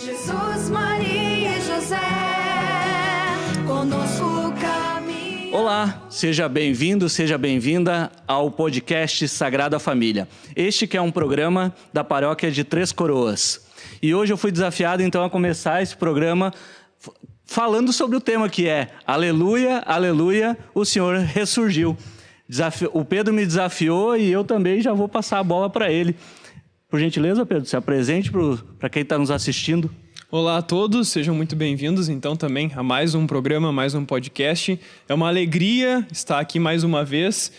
Jesus, Maria e José, conosco caminha. Olá, seja bem-vindo, seja bem-vinda ao podcast Sagrada Família. Este que é um programa da paróquia de Três Coroas. E hoje eu fui desafiado então a começar esse programa falando sobre o tema que é Aleluia, Aleluia, o Senhor ressurgiu. O Pedro me desafiou e eu também já vou passar a bola para ele. Por gentileza, Pedro, se apresente para quem está nos assistindo. Olá a todos, sejam muito bem-vindos então também a mais um programa, mais um podcast. É uma alegria estar aqui mais uma vez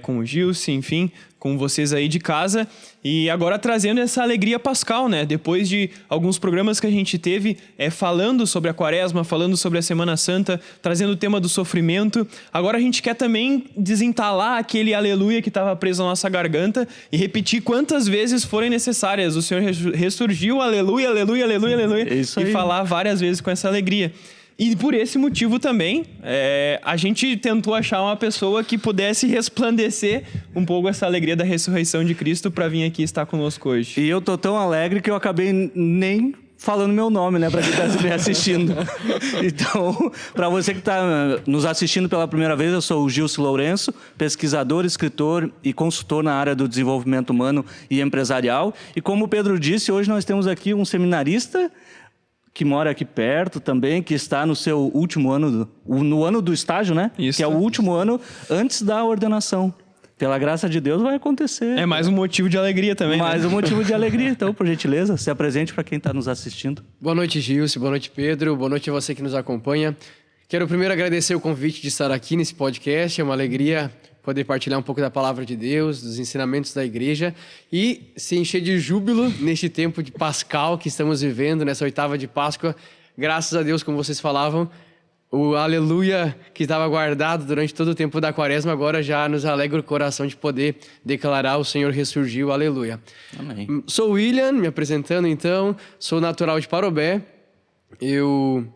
com o Gilson, enfim, com vocês aí de casa. E agora trazendo essa alegria pascal, né? Depois de alguns programas que a gente teve falando sobre a Quaresma, falando sobre a Semana Santa, trazendo o tema do sofrimento. Agora a gente quer também desentalar aquele aleluia que estava preso na nossa garganta e repetir quantas vezes forem necessárias. O Senhor ressurgiu, aleluia, aleluia, aleluia, aleluia. E falar várias vezes com essa alegria. E por esse motivo também, a gente tentou achar uma pessoa que pudesse resplandecer um pouco essa alegria da ressurreição de Cristo para vir aqui estar conosco hoje. E eu tô tão alegre que eu acabei nem falando meu nome, né, para quem está me assistindo. Então, para você que está nos assistindo pela primeira vez, eu sou o Gilson Lourenço, pesquisador, escritor e consultor na área do desenvolvimento humano e empresarial. E como o Pedro disse, hoje nós temos aqui um seminarista que mora aqui perto também, que está no seu último ano, no ano do estágio, né? Isso. Que é o último ano antes da ordenação. Pela graça de Deus vai acontecer. É mais um motivo de alegria também, mais né? um motivo de alegria. Então, por gentileza, se apresente para quem está nos assistindo. Boa noite, Gilson. Boa noite, Pedro. Boa noite a você que nos acompanha. Quero primeiro agradecer o convite de estar aqui nesse podcast. É uma alegria poder partilhar um pouco da palavra de Deus, dos ensinamentos da igreja e se encher de júbilo neste tempo de Pascal que estamos vivendo, nessa oitava de Páscoa. Graças a Deus, como vocês falavam, o aleluia que estava guardado durante todo o tempo da Quaresma agora já nos alegra o coração de poder declarar o Senhor ressurgiu, aleluia. Amém. Sou William, me apresentando então, sou natural de Parobé. Eu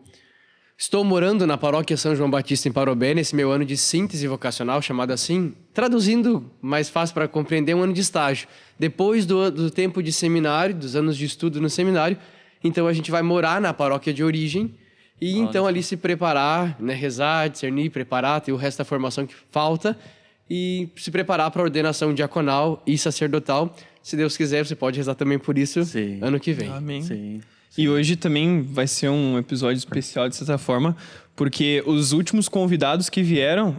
estou morando na paróquia São João Batista em Parobé, nesse meu ano de síntese vocacional, chamado assim, traduzindo mais fácil para compreender, um ano de estágio. Depois do tempo de seminário, dos anos de estudo no seminário, então a gente vai morar na paróquia de origem e então ali se preparar, né, rezar, discernir, preparar, ter o resto da formação que falta e se preparar para a ordenação diaconal e sacerdotal. Se Deus quiser, você pode rezar também por isso. Sim. Ano que vem. Amém. Sim. E hoje também vai ser um episódio especial, de certa forma, porque os últimos convidados que vieram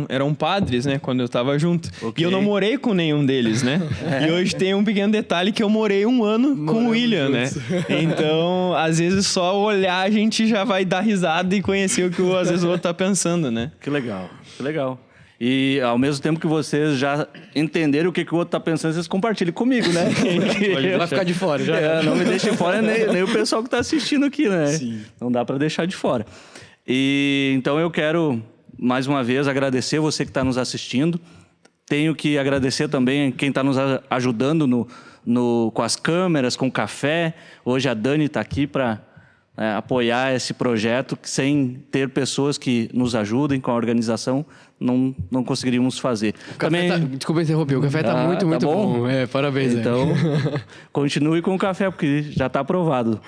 eram padres, né? Quando eu estava junto. Okay. E eu não morei com nenhum deles, né? E hoje tem um pequeno detalhe que eu morei um ano com o William, né? Então, às vezes, só olhar a gente já vai dar risada e conhecer o que às vezes o outro tá pensando, né? Que legal, que legal. E ao mesmo tempo que vocês já entenderam o que o outro está pensando, vocês compartilhem comigo, né? Vai ficar de fora já. Não me deixe de fora nem o pessoal que está assistindo aqui, né? Sim. Não dá para deixar de fora. E então eu quero, mais uma vez, agradecer você que está nos assistindo. Tenho que agradecer também quem está nos ajudando com as câmeras, com o café. Hoje a Dani está aqui para apoiar esse projeto, que sem ter pessoas que nos ajudem com a organização, não conseguiríamos fazer. Desculpa interromper, o café está muito bom. Parabéns. Então, continue com o café, porque já está aprovado.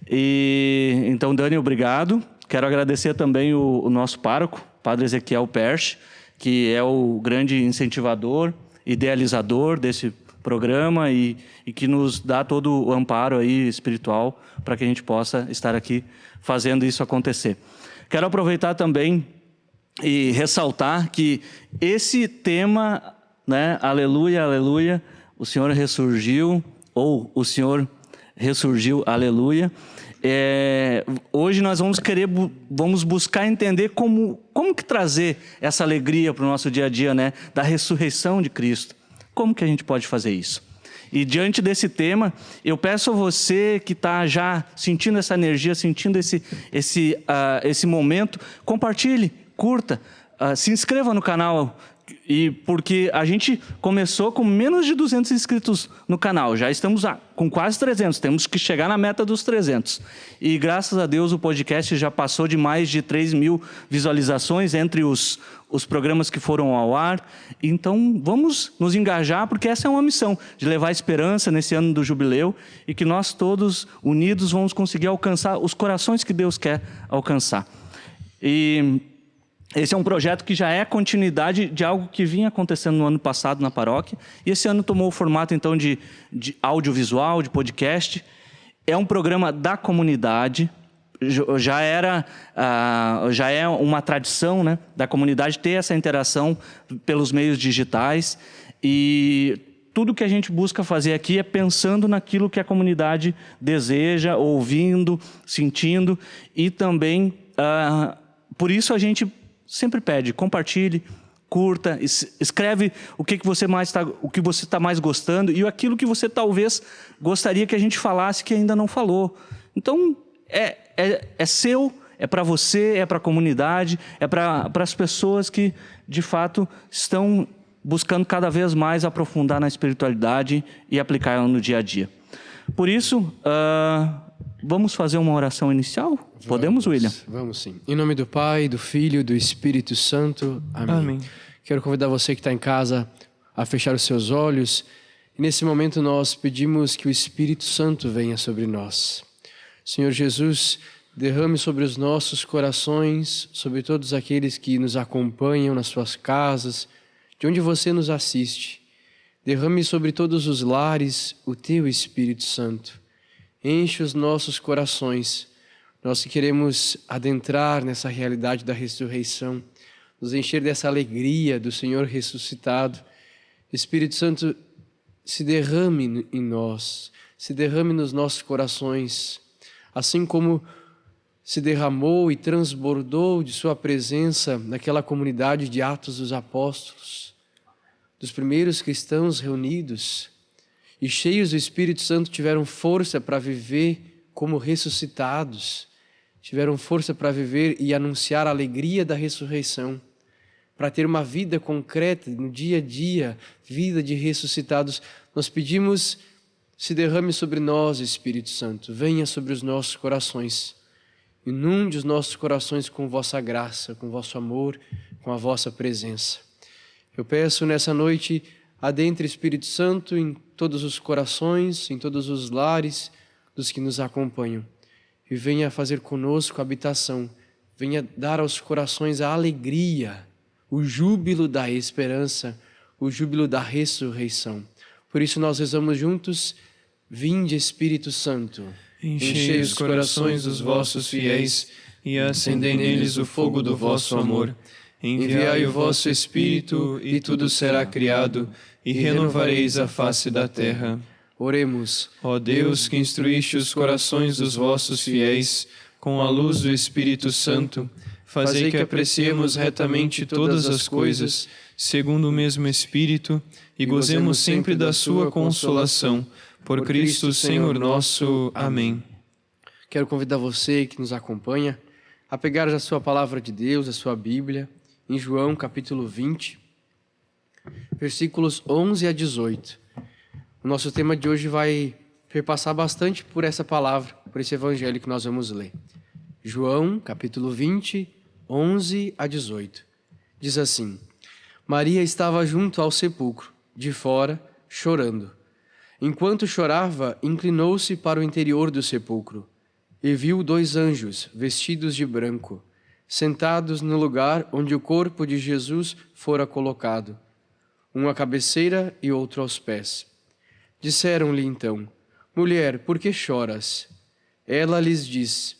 E então, Dani, obrigado. Quero agradecer também o nosso pároco, Padre Ezequiel Perche, que é o grande incentivador, idealizador desse programa e que nos dá todo o amparo aí espiritual para que a gente possa estar aqui fazendo isso acontecer. Quero aproveitar também e ressaltar que esse tema, né, aleluia, aleluia, o Senhor ressurgiu, ou o Senhor ressurgiu, aleluia. Hoje nós vamos buscar entender como que trazer essa alegria para o nosso dia a dia, né, da ressurreição de Cristo. Como que a gente pode fazer isso? E diante desse tema, eu peço a você que está já sentindo essa energia, sentindo esse momento, compartilhe, curta, se inscreva no canal E porque a gente começou com menos de 200 inscritos no canal. Já estamos com quase 300. Temos que chegar na meta dos 300. E graças a Deus o podcast já passou de mais de 3.000 visualizações entre os programas que foram ao ar. Então vamos nos engajar, porque essa é uma missão de levar esperança nesse ano do jubileu e que nós todos unidos vamos conseguir alcançar os corações que Deus quer alcançar. E esse é um projeto que já é continuidade de algo que vinha acontecendo no ano passado na paróquia. E esse ano tomou o formato, então, de audiovisual, de podcast. É um programa da comunidade. Já é uma tradição, né, da comunidade ter essa interação pelos meios digitais. E tudo que a gente busca fazer aqui é pensando naquilo que a comunidade deseja, ouvindo, sentindo. E também, por isso a gente sempre pede, compartilhe, curta, escreve o que você está mais gostando e aquilo que você talvez gostaria que a gente falasse que ainda não falou. Então, é seu, é para você, é para a comunidade, é para as pessoas que, de fato, estão buscando cada vez mais aprofundar na espiritualidade e aplicar ela no dia a dia. Por isso, vamos fazer uma oração inicial? Podemos, William? Vamos sim. Em nome do Pai, do Filho e do Espírito Santo. Amém. Amém. Quero convidar você que está em casa a fechar os seus olhos. E nesse momento nós pedimos que o Espírito Santo venha sobre nós. Senhor Jesus, derrame sobre os nossos corações, sobre todos aqueles que nos acompanham nas suas casas, de onde você nos assiste. Derrame sobre todos os lares o Teu Espírito Santo. Enche os nossos corações. Nós queremos adentrar nessa realidade da ressurreição, nos encher dessa alegria do Senhor ressuscitado. Espírito Santo, se derrame em nós, se derrame nos nossos corações, assim como se derramou e transbordou de sua presença naquela comunidade de Atos dos Apóstolos, dos primeiros cristãos reunidos, e cheios do Espírito Santo tiveram força para viver como ressuscitados, tiveram força para viver e anunciar a alegria da ressurreição, para ter uma vida concreta no dia a dia, vida de ressuscitados. Nós pedimos, se derrame sobre nós, Espírito Santo, venha sobre os nossos corações, inunde os nossos corações com vossa graça, com vosso amor, com a vossa presença. Eu peço nessa noite, adentre Espírito Santo em todos os corações, em todos os lares dos que nos acompanham. E venha fazer conosco habitação, venha dar aos corações a alegria, o júbilo da esperança, o júbilo da ressurreição. Por isso nós rezamos juntos, vinde Espírito Santo, Enchei os corações dos vossos fiéis e acendei neles o fogo do vosso amor. Enviai o vosso Espírito e tudo será criado e renovareis a face da terra. Oremos. Ó Deus, que instruíste os corações dos vossos fiéis com a luz do Espírito Santo, fazei que apreciemos retamente todas as coisas, segundo o mesmo Espírito, e gozemos sempre da sua consolação. Por Cristo, Senhor nosso. Amém. Quero convidar você que nos acompanha a pegar a sua palavra de Deus, a sua Bíblia, em João capítulo 20, versículos 11 a 18. O nosso tema de hoje vai perpassar bastante por essa palavra, por esse evangelho que nós vamos ler. João, capítulo 20, 11 a 18. Diz assim: Maria estava junto ao sepulcro, de fora, chorando. Enquanto chorava, inclinou-se para o interior do sepulcro e viu 2 anjos, vestidos de branco, sentados no lugar onde o corpo de Jesus fora colocado, um à cabeceira e outro aos pés. Disseram-lhe então: Mulher, por que choras? Ela lhes disse: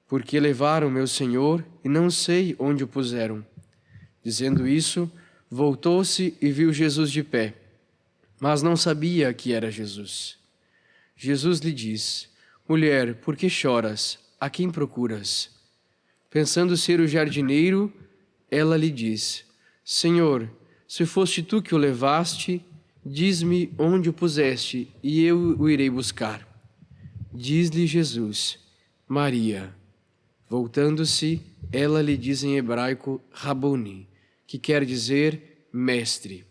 Porque levaram meu Senhor e não sei onde o puseram. Dizendo isso, voltou-se e viu Jesus de pé, mas não sabia que era Jesus. Jesus lhe disse: Mulher, por que choras? A quem procuras? Pensando ser o jardineiro, ela lhe disse: Senhor, se foste tu que o levaste, diz-me onde o puseste, e eu o irei buscar. Diz-lhe Jesus: Maria. Voltando-se, ela lhe diz em hebraico, Raboni, que quer dizer mestre.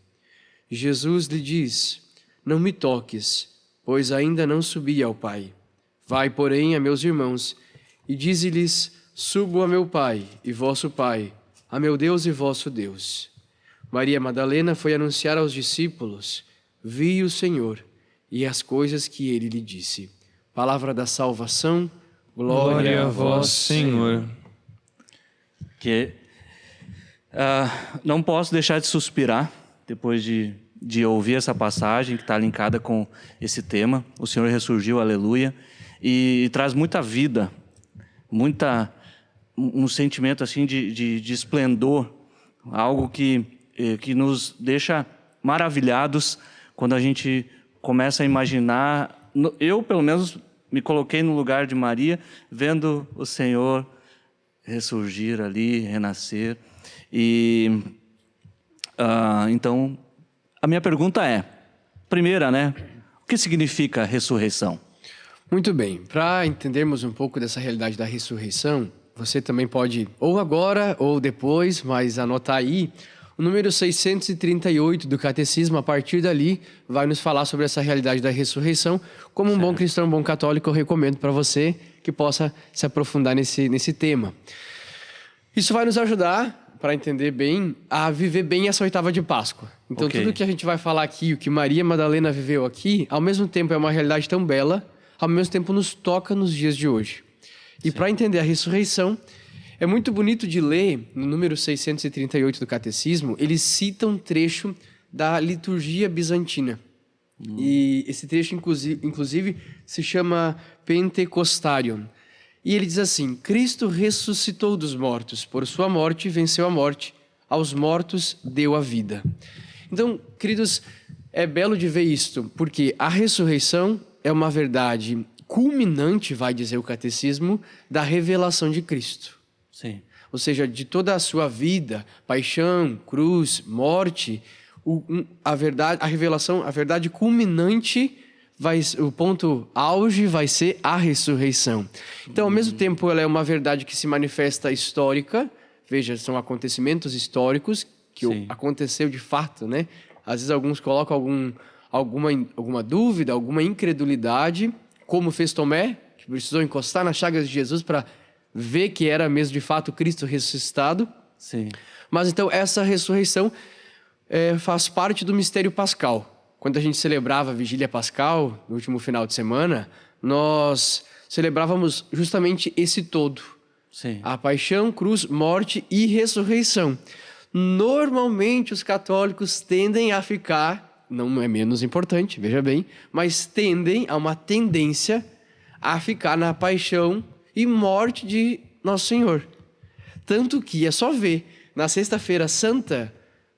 Jesus lhe diz: não me toques, pois ainda não subi ao Pai. Vai, porém, a meus irmãos, e dize-lhes: subo a meu Pai e vosso Pai, a meu Deus e vosso Deus. Maria Madalena foi anunciar aos discípulos: vi o Senhor e as coisas que ele lhe disse. Palavra da salvação, Glória a vós, Senhor. Não posso deixar de suspirar depois de ouvir essa passagem que está linkada com esse tema. O Senhor ressurgiu, aleluia, e traz muita vida, um sentimento assim de esplendor, algo que nos deixa maravilhados quando a gente começa a imaginar. Eu, pelo menos, me coloquei no lugar de Maria, vendo o Senhor ressurgir ali, renascer. Então, a minha pergunta é, primeira, o que significa ressurreição? Muito bem, para entendermos um pouco dessa realidade da ressurreição, você também pode, ou agora ou depois, mas anotar aí, o número 638 do Catecismo. A partir dali, vai nos falar sobre essa realidade da ressurreição. Como um bom cristão, um bom católico, eu recomendo para você que possa se aprofundar nesse tema. Isso vai nos ajudar, para entender bem, a viver bem essa oitava de Páscoa. Então, tudo que a gente vai falar aqui, o que Maria Madalena viveu aqui, ao mesmo tempo é uma realidade tão bela, ao mesmo tempo nos toca nos dias de hoje. E para entender a ressurreição, é muito bonito de ler, no número 638 do Catecismo, ele cita um trecho da liturgia bizantina. E esse trecho, inclusive, se chama Pentecostarion. E ele diz assim: Cristo ressuscitou dos mortos, por sua morte venceu a morte, aos mortos deu a vida. Então, queridos, é belo de ver isto, porque a ressurreição é uma verdade culminante, vai dizer o Catecismo, da revelação de Cristo. Sim. Ou seja, de toda a sua vida, paixão, cruz, morte, a revelação, a verdade culminante, o ponto auge vai ser a ressurreição. Então, ao mesmo tempo, ela é uma verdade que se manifesta histórica. Veja, são acontecimentos históricos que aconteceu de fato, né? Às vezes alguns colocam alguma dúvida, alguma incredulidade, como fez Tomé, que precisou encostar nas chagas de Jesus para ver que era mesmo de fato Cristo ressuscitado. Sim. Mas então essa ressurreição faz parte do mistério pascal. Quando a gente celebrava a Vigília Pascal, no último final de semana, nós celebrávamos justamente esse todo. Sim. A paixão, cruz, morte e ressurreição. Normalmente os católicos tendem a ficar, não é menos importante, veja bem, mas tendem a uma tendência a ficar na paixão e morte de Nosso Senhor. Tanto que é só ver, na Sexta-feira Santa,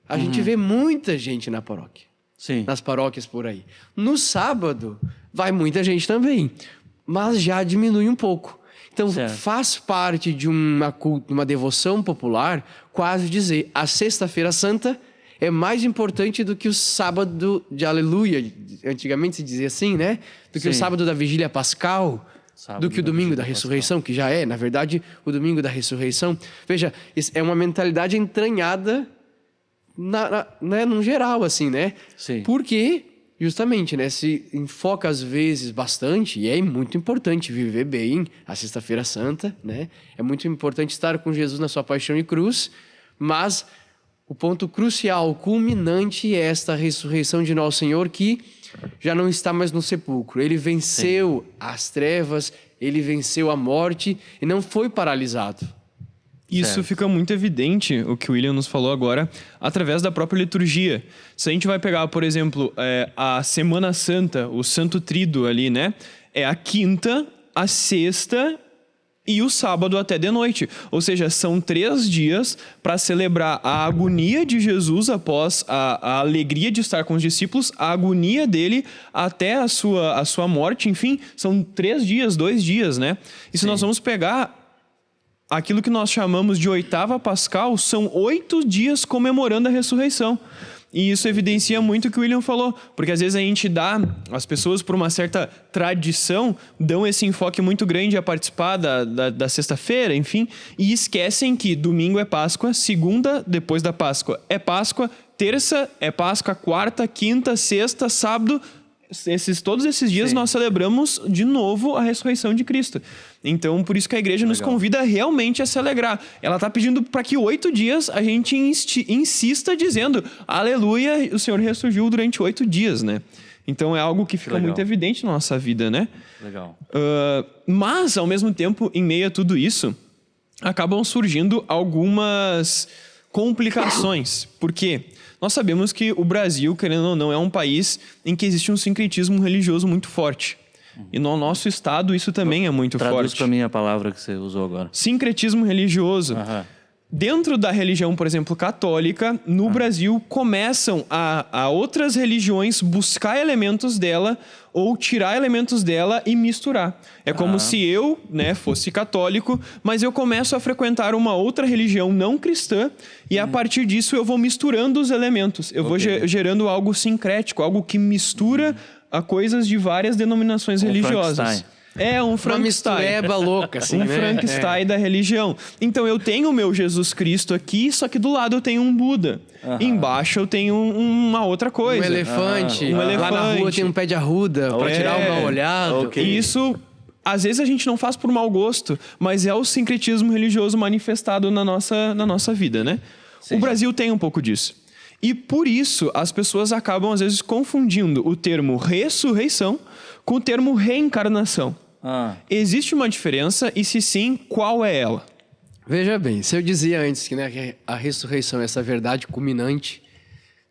a gente vê muita gente na paróquia. Sim. Nas paróquias por aí. No sábado, vai muita gente também, mas já diminui um pouco. Então, faz parte de uma devoção popular, quase dizer, a Sexta-feira Santa é mais importante do que o sábado de Aleluia, antigamente se dizia assim, né? Do que o sábado da Vigília Pascal, do que o domingo da ressurreição, que já é, na verdade, o domingo da ressurreição. Veja, é uma mentalidade entranhada no geral, assim, né? Sim. Porque, justamente, né, se enfoca às vezes bastante, e é muito importante viver bem a Sexta-feira Santa, né? É muito importante estar com Jesus na sua paixão e cruz, mas o ponto crucial, culminante é esta ressurreição de Nosso Senhor, que já não está mais no sepulcro. Ele venceu as trevas, ele venceu a morte e não foi paralisado. Isso fica muito evidente, o que o William nos falou agora, através da própria liturgia. Se a gente vai pegar, por exemplo, a Semana Santa, o Santo Tríduo ali, né? É a quinta, a sexta e o sábado até de noite. Ou seja, são 3 dias para celebrar a agonia de Jesus após a alegria de estar com os discípulos, a agonia dele até a sua morte. Enfim, são 3 dias, 2 dias, né? E se nós vamos pegar aquilo que nós chamamos de oitava pascal, são 8 dias comemorando a ressurreição. E isso evidencia muito o que o William falou, porque às vezes a gente as pessoas por uma certa tradição, dão esse enfoque muito grande a participar da sexta-feira, enfim, e esquecem que domingo é Páscoa, segunda, depois da Páscoa, é Páscoa, terça é Páscoa, quarta, quinta, sexta, sábado, todos esses dias nós celebramos de novo a ressurreição de Cristo. Então, por isso que a igreja nos convida realmente a se alegrar. Ela está pedindo para que 8 dias a gente insista dizendo aleluia, o Senhor ressurgiu durante 8 dias, né? Então, é algo que fica muito evidente na nossa vida, né? Legal. Mas, ao mesmo tempo, em meio a tudo isso, acabam surgindo algumas complicações. Por quê? Nós sabemos que o Brasil, querendo ou não, é um país em que existe um sincretismo religioso muito forte. E no nosso estado isso também é muito Traduz forte. para mim a palavra que você usou agora. Sincretismo religioso. Dentro da religião, por exemplo, católica, no Brasil, começam a outras religiões buscar elementos dela ou tirar elementos dela e misturar. É como se eu, né, fosse católico, mas eu começo a frequentar uma outra religião não cristã e a partir disso eu vou misturando os elementos. Eu vou gerando algo sincrético, algo que mistura a coisas de várias denominações religiosas. Frankenstein. É um Uma Frankenstein. mistureba louca, assim, né? Frankenstein da religião. Então eu tenho o meu Jesus Cristo aqui, só que do lado eu tenho um Buda. Embaixo eu tenho uma outra coisa. Um elefante. Um Lá na rua elefante. tem um pé de arruda pra tirar o mal olhado. E isso, às vezes a gente não faz por mau gosto, mas é o sincretismo religioso manifestado na nossa vida, né? O Brasil tem um pouco disso. E por isso as pessoas acabam às vezes confundindo o termo ressurreição com o termo reencarnação. Existe uma diferença e se sim, qual é ela? Veja bem, se eu dizia antes que, né, que a ressurreição é essa verdade culminante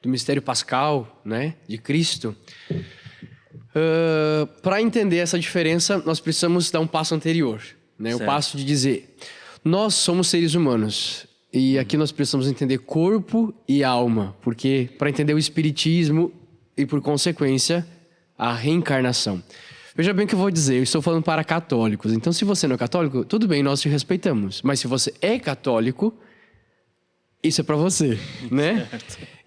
do mistério pascal, né, de Cristo, para entender essa diferença, nós precisamos dar um passo anterior, né, o passo de dizer, nós somos seres humanos e aqui nós precisamos entender corpo e alma, porque para entender o espiritismo e por consequência a reencarnação. Veja bem o que eu vou dizer, eu estou falando para católicos. Então, se você não é católico, tudo bem, nós te respeitamos. Mas se você é católico, isso é para você, né?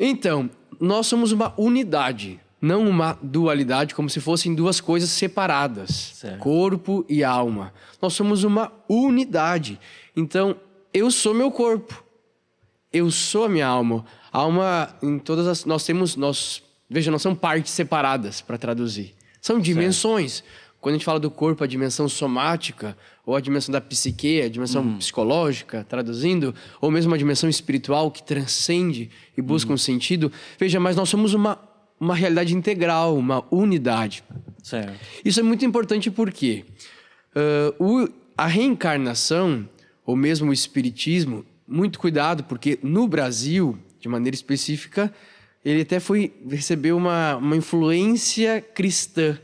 Então, nós somos uma unidade, não uma dualidade, como se fossem duas coisas separadas. Corpo e alma. Nós somos uma unidade. Então, eu sou meu corpo. Eu sou a minha alma. A alma, em todas as... Veja, não são partes separadas, para traduzir. São dimensões. Quando a gente fala do corpo, a dimensão somática, ou a dimensão da psique, a dimensão psicológica, traduzindo, ou mesmo a dimensão espiritual que transcende e busca um sentido. Veja, mas nós somos uma realidade integral, uma unidade. Isso é muito importante porque a reencarnação, ou mesmo o espiritismo, muito cuidado, porque no Brasil, de maneira específica, ele até recebeu uma influência cristã,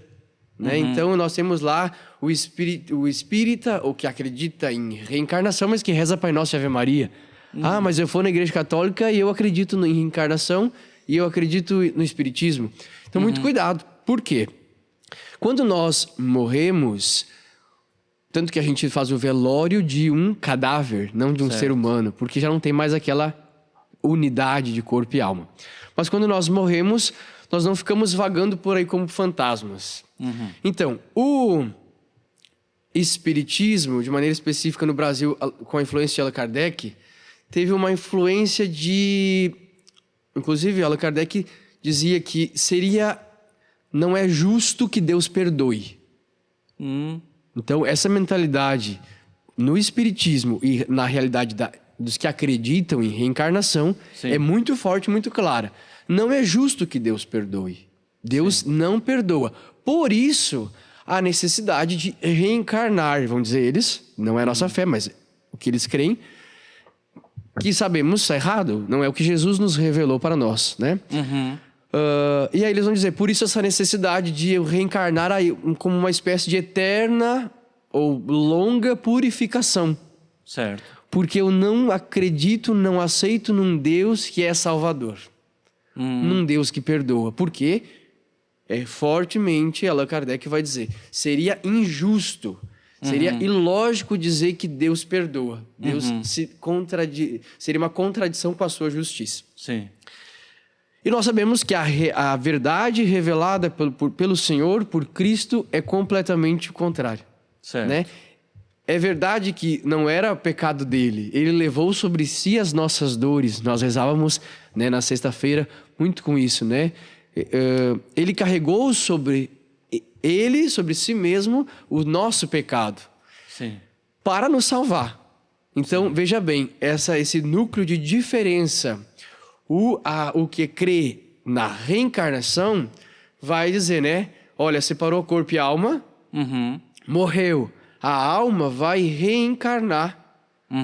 né? Então, nós temos lá o espírita, o que acredita em reencarnação, mas que reza Pai Nosso e Ave Maria. Mas eu for na igreja católica e eu acredito em reencarnação e eu acredito no espiritismo. Então, muito cuidado. Por quê? Quando nós morremos, tanto que a gente faz o velório de um cadáver, não de um ser humano, porque já não tem mais aquela unidade de corpo e alma. Mas quando nós morremos, nós não ficamos vagando por aí como fantasmas. Então, o espiritismo, de maneira específica no Brasil, com a influência de Allan Kardec, teve uma influência de... Inclusive, Allan Kardec dizia que não é justo que Deus perdoe. Então, essa mentalidade no espiritismo e na realidade dos que acreditam em reencarnação é muito forte, muito clara. Não é justo que Deus perdoe. Deus não perdoa. Por isso, a necessidade de reencarnar, vão dizer eles, não é a nossa fé, mas o que eles creem, que sabemos é errado, não é o que Jesus nos revelou para nós, né? E aí eles vão dizer, por isso essa necessidade de eu reencarnar aí como uma espécie de eterna ou longa purificação. Porque eu não acredito, não aceito num Deus que é salvador. Num Deus que perdoa. Por quê? Fortemente, Allan Kardec vai dizer, seria injusto, seria ilógico dizer que Deus perdoa. Deus seria uma contradição com a sua justiça. E nós sabemos que a verdade revelada pelo Senhor, por Cristo, é completamente o contrário. Certo. Né? É verdade que não era pecado dele. Ele levou sobre si as nossas dores. Nós rezávamos, né, na sexta-feira muito com isso, né? Ele carregou sobre si mesmo o nosso pecado. Sim. Para nos salvar. Então, veja bem, esse núcleo de diferença, o que crê na reencarnação, vai dizer, né? Olha, separou corpo e alma, morreu. A alma vai reencarnar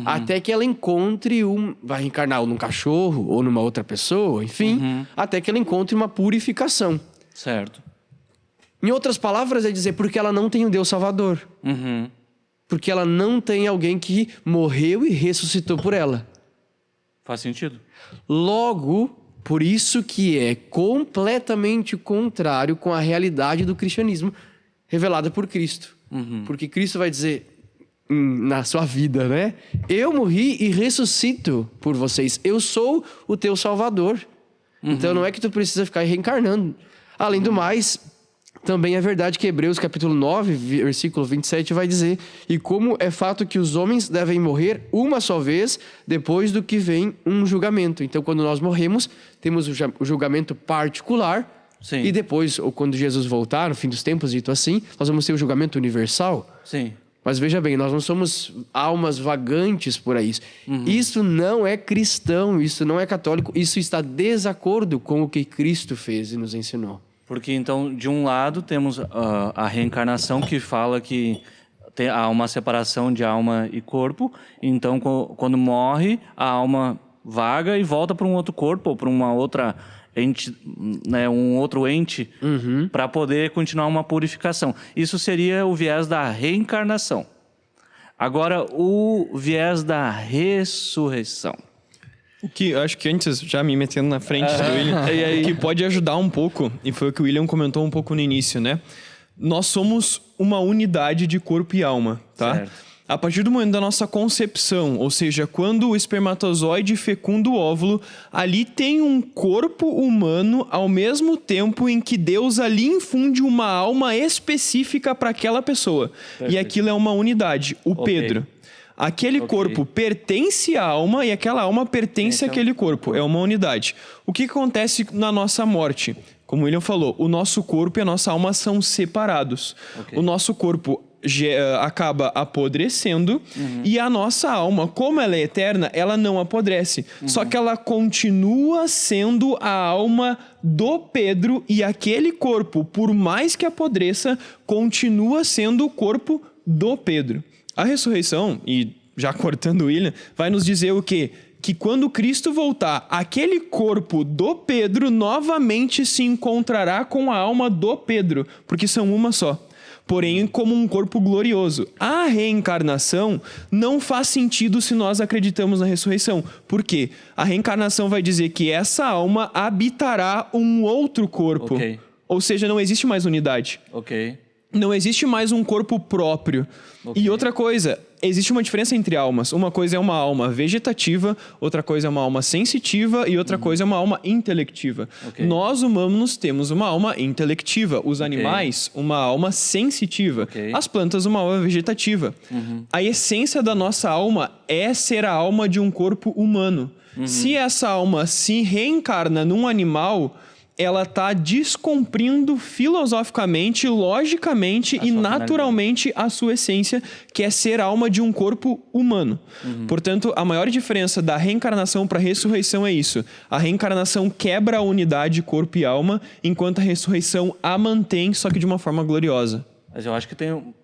até que ela encontre vai reencarnar ou num cachorro ou numa outra pessoa, enfim, até que ela encontre uma purificação. Certo. Em outras palavras, é dizer, porque ela não tem um Deus Salvador. Porque ela não tem alguém que morreu e ressuscitou por ela. Faz sentido. Logo, por isso que é completamente contrário com a realidade do cristianismo revelada por Cristo. Porque Cristo vai dizer na sua vida, né? Eu morri e ressuscito por vocês. Eu sou o teu Salvador. Então não é que tu precisa ficar reencarnando. Além do mais, também é verdade que Hebreus capítulo 9, versículo 27 vai dizer: e como é fato que os homens devem morrer uma só vez, depois do que vem um julgamento. Então, quando nós morremos, temos o julgamento particular. Sim. E depois, ou quando Jesus voltar, no fim dos tempos, dito assim, nós vamos ter o julgamento universal. Sim. Mas veja bem, nós não somos almas vagantes por aí. Isso não é cristão, isso não é católico, isso está de desacordo com o que Cristo fez e nos ensinou. Porque, então, de um lado, temos a reencarnação que fala que há uma separação de alma e corpo. Então, quando morre, a alma vaga e volta para um outro corpo ou para uma outra ente, né, um outro ente, para poder continuar uma purificação. Isso seria o viés da reencarnação. Agora, o viés da ressurreição. O que eu acho que antes, já me metendo na frente do William, o que pode ajudar um pouco, e foi o que o William comentou um pouco no início, né? Nós somos uma unidade de corpo e alma, tá? Certo. A partir do momento da nossa concepção, ou seja, quando o espermatozoide fecunda o óvulo, ali tem um corpo humano ao mesmo tempo em que Deus ali infunde uma alma específica para aquela pessoa. Perfeito. E aquilo é uma unidade, o Pedro. Aquele corpo pertence à alma e aquela alma pertence àquele corpo. É uma unidade. O que acontece na nossa morte? Como o William falou, o nosso corpo e a nossa alma são separados. O nosso corpo acaba apodrecendo e a nossa alma, como ela é eterna, ela não apodrece. Só que ela continua sendo a alma do Pedro e aquele corpo, por mais que apodreça, continua sendo o corpo do Pedro. A ressurreição, e já cortando o William, vai nos dizer o quê? Que quando Cristo voltar, aquele corpo do Pedro novamente se encontrará com a alma do Pedro, porque são uma só. Porém, como um corpo glorioso. A reencarnação não faz sentido se nós acreditamos na ressurreição. Por quê? A reencarnação vai dizer que essa alma habitará um outro corpo. Ou seja, não existe mais unidade. Não existe mais um corpo próprio. E outra coisa, existe uma diferença entre almas. Uma coisa é uma alma vegetativa, outra coisa é uma alma sensitiva e outra coisa é uma alma intelectiva. Nós, humanos, temos uma alma intelectiva. Os animais, uma alma sensitiva. As plantas, uma alma vegetativa. A essência da nossa alma é ser a alma de um corpo humano. Se essa alma se reencarna num animal, ela está descumprindo filosoficamente, logicamente e naturalmente a sua essência, que é ser alma de um corpo humano. Portanto, a maior diferença da reencarnação para a ressurreição é isso. A reencarnação quebra a unidade corpo e alma, enquanto a ressurreição a mantém, só que de uma forma gloriosa. Mas eu acho que tem...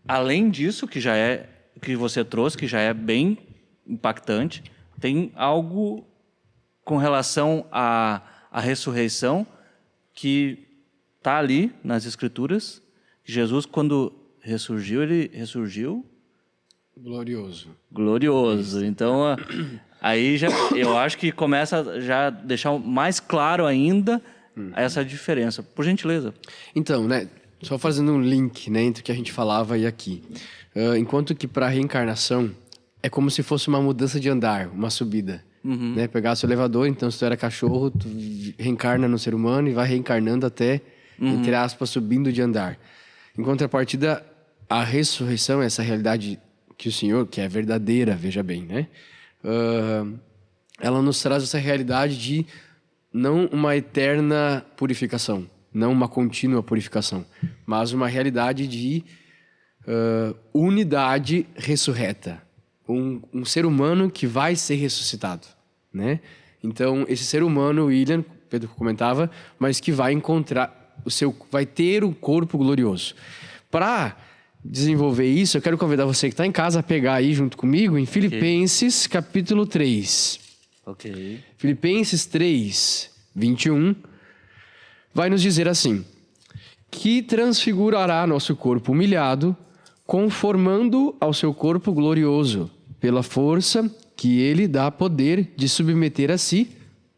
Além disso, que já é... que você trouxe, que já é bem impactante, tem algo com relação à ressurreição que está ali nas Escrituras. Jesus, quando ressurgiu, ele ressurgiu glorioso. Então, aí já, eu acho que começa a já deixar mais claro ainda essa diferença. Por gentileza. Então, né, só fazendo um link, né, entre o que a gente falava e aqui. Enquanto que para a reencarnação é como se fosse uma mudança de andar, uma subida. né? Pegasse o elevador, então se tu era cachorro, tu reencarna no ser humano e vai reencarnando até, entre aspas, subindo de andar. Em contrapartida, a ressurreição, essa realidade que o Senhor, que é verdadeira, veja bem, né? Ela nos traz essa realidade de não uma eterna purificação, não uma contínua purificação, mas uma realidade de unidade ressurreta. Um ser humano que vai ser ressuscitado, né? Então, esse ser humano, William, Pedro comentava, mas que vai encontrar vai ter um corpo glorioso. Para desenvolver isso, eu quero convidar você que está em casa a pegar aí junto comigo em Filipenses, capítulo 3. Ok. Filipenses 3, 21, vai nos dizer assim: que transfigurará nosso corpo humilhado, conformando ao seu corpo glorioso, pela força que ele dá poder de submeter a si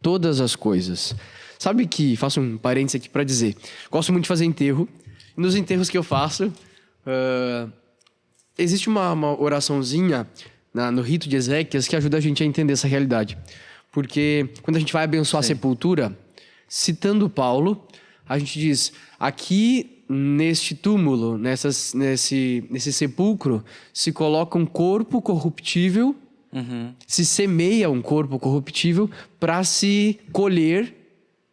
todas as coisas. Sabe que, faço um parênteses aqui para dizer, gosto muito de fazer enterro. Nos enterros que eu faço, existe uma oraçãozinha no rito de Ezequias que ajuda a gente a entender essa realidade. Porque quando a gente vai abençoar a sepultura, citando Paulo, a gente diz: aqui neste túmulo, nesse sepulcro, se coloca um corpo corruptível, se semeia um corpo corruptível para se colher,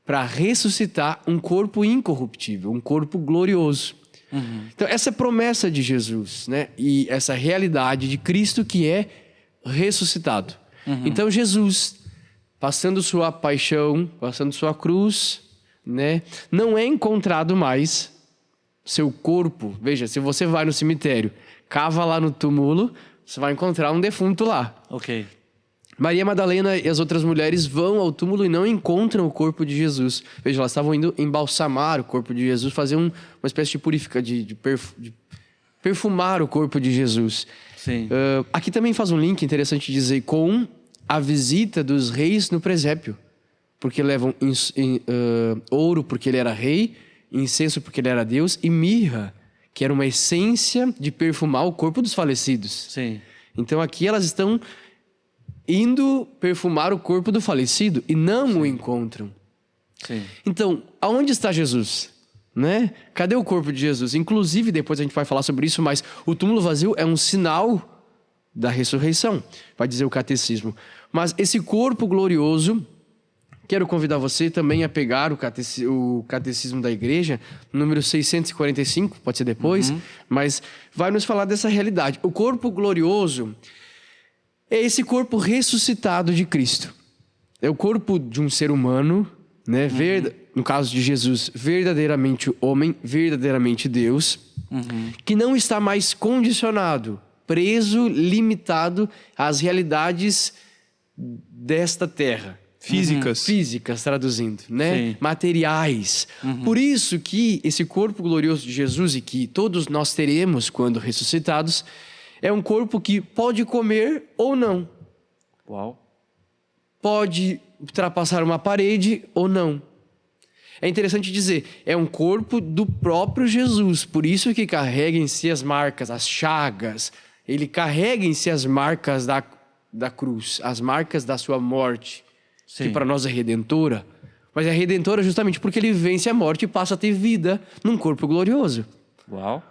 para ressuscitar um corpo incorruptível, um corpo glorioso. Então, essa é a promessa de Jesus, né? E essa realidade de Cristo que é ressuscitado. Então, Jesus, passando sua paixão, passando sua cruz, né? Não é encontrado mais seu corpo. Veja, se você vai no cemitério, cava lá no túmulo, você vai encontrar um defunto lá. Ok. Maria Madalena e as outras mulheres vão ao túmulo e não encontram o corpo de Jesus. Veja, elas estavam indo embalsamar o corpo de Jesus, fazer uma espécie de purificação, de perfumar o corpo de Jesus. Sim. Aqui também faz um link interessante dizer com a visita dos reis no presépio. Porque levam ouro porque ele era rei, incenso porque ele era Deus, e mirra, que era uma essência de perfumar o corpo dos falecidos. Sim. Então aqui elas estão indo perfumar o corpo do falecido e não o encontram. Sim. Então, aonde está Jesus? Né? Cadê o corpo de Jesus? Inclusive, depois a gente vai falar sobre isso, mas o túmulo vazio é um sinal da ressurreição, vai dizer o catecismo. Mas esse corpo glorioso, quero convidar você também a pegar o catecismo da igreja, número 645, pode ser depois, mas vai nos falar dessa realidade. O corpo glorioso é esse corpo ressuscitado de Cristo. É o corpo de um ser humano, né? No caso de Jesus, verdadeiramente homem, verdadeiramente Deus, que não está mais condicionado, preso, limitado às realidades desta terra. Físicas, traduzindo, né? Sim. Materiais. Por isso que esse corpo glorioso de Jesus, e que todos nós teremos quando ressuscitados, é um corpo que pode comer ou não. Uau. Pode ultrapassar uma parede ou não. É interessante dizer, é um corpo do próprio Jesus. Por isso que carrega em si as marcas, as chagas. Ele carrega em si as marcas da cruz, as marcas da sua morte. Sim. Que para nós é redentora. Mas é redentora justamente porque ele vence a morte e passa a ter vida num corpo glorioso. Uau.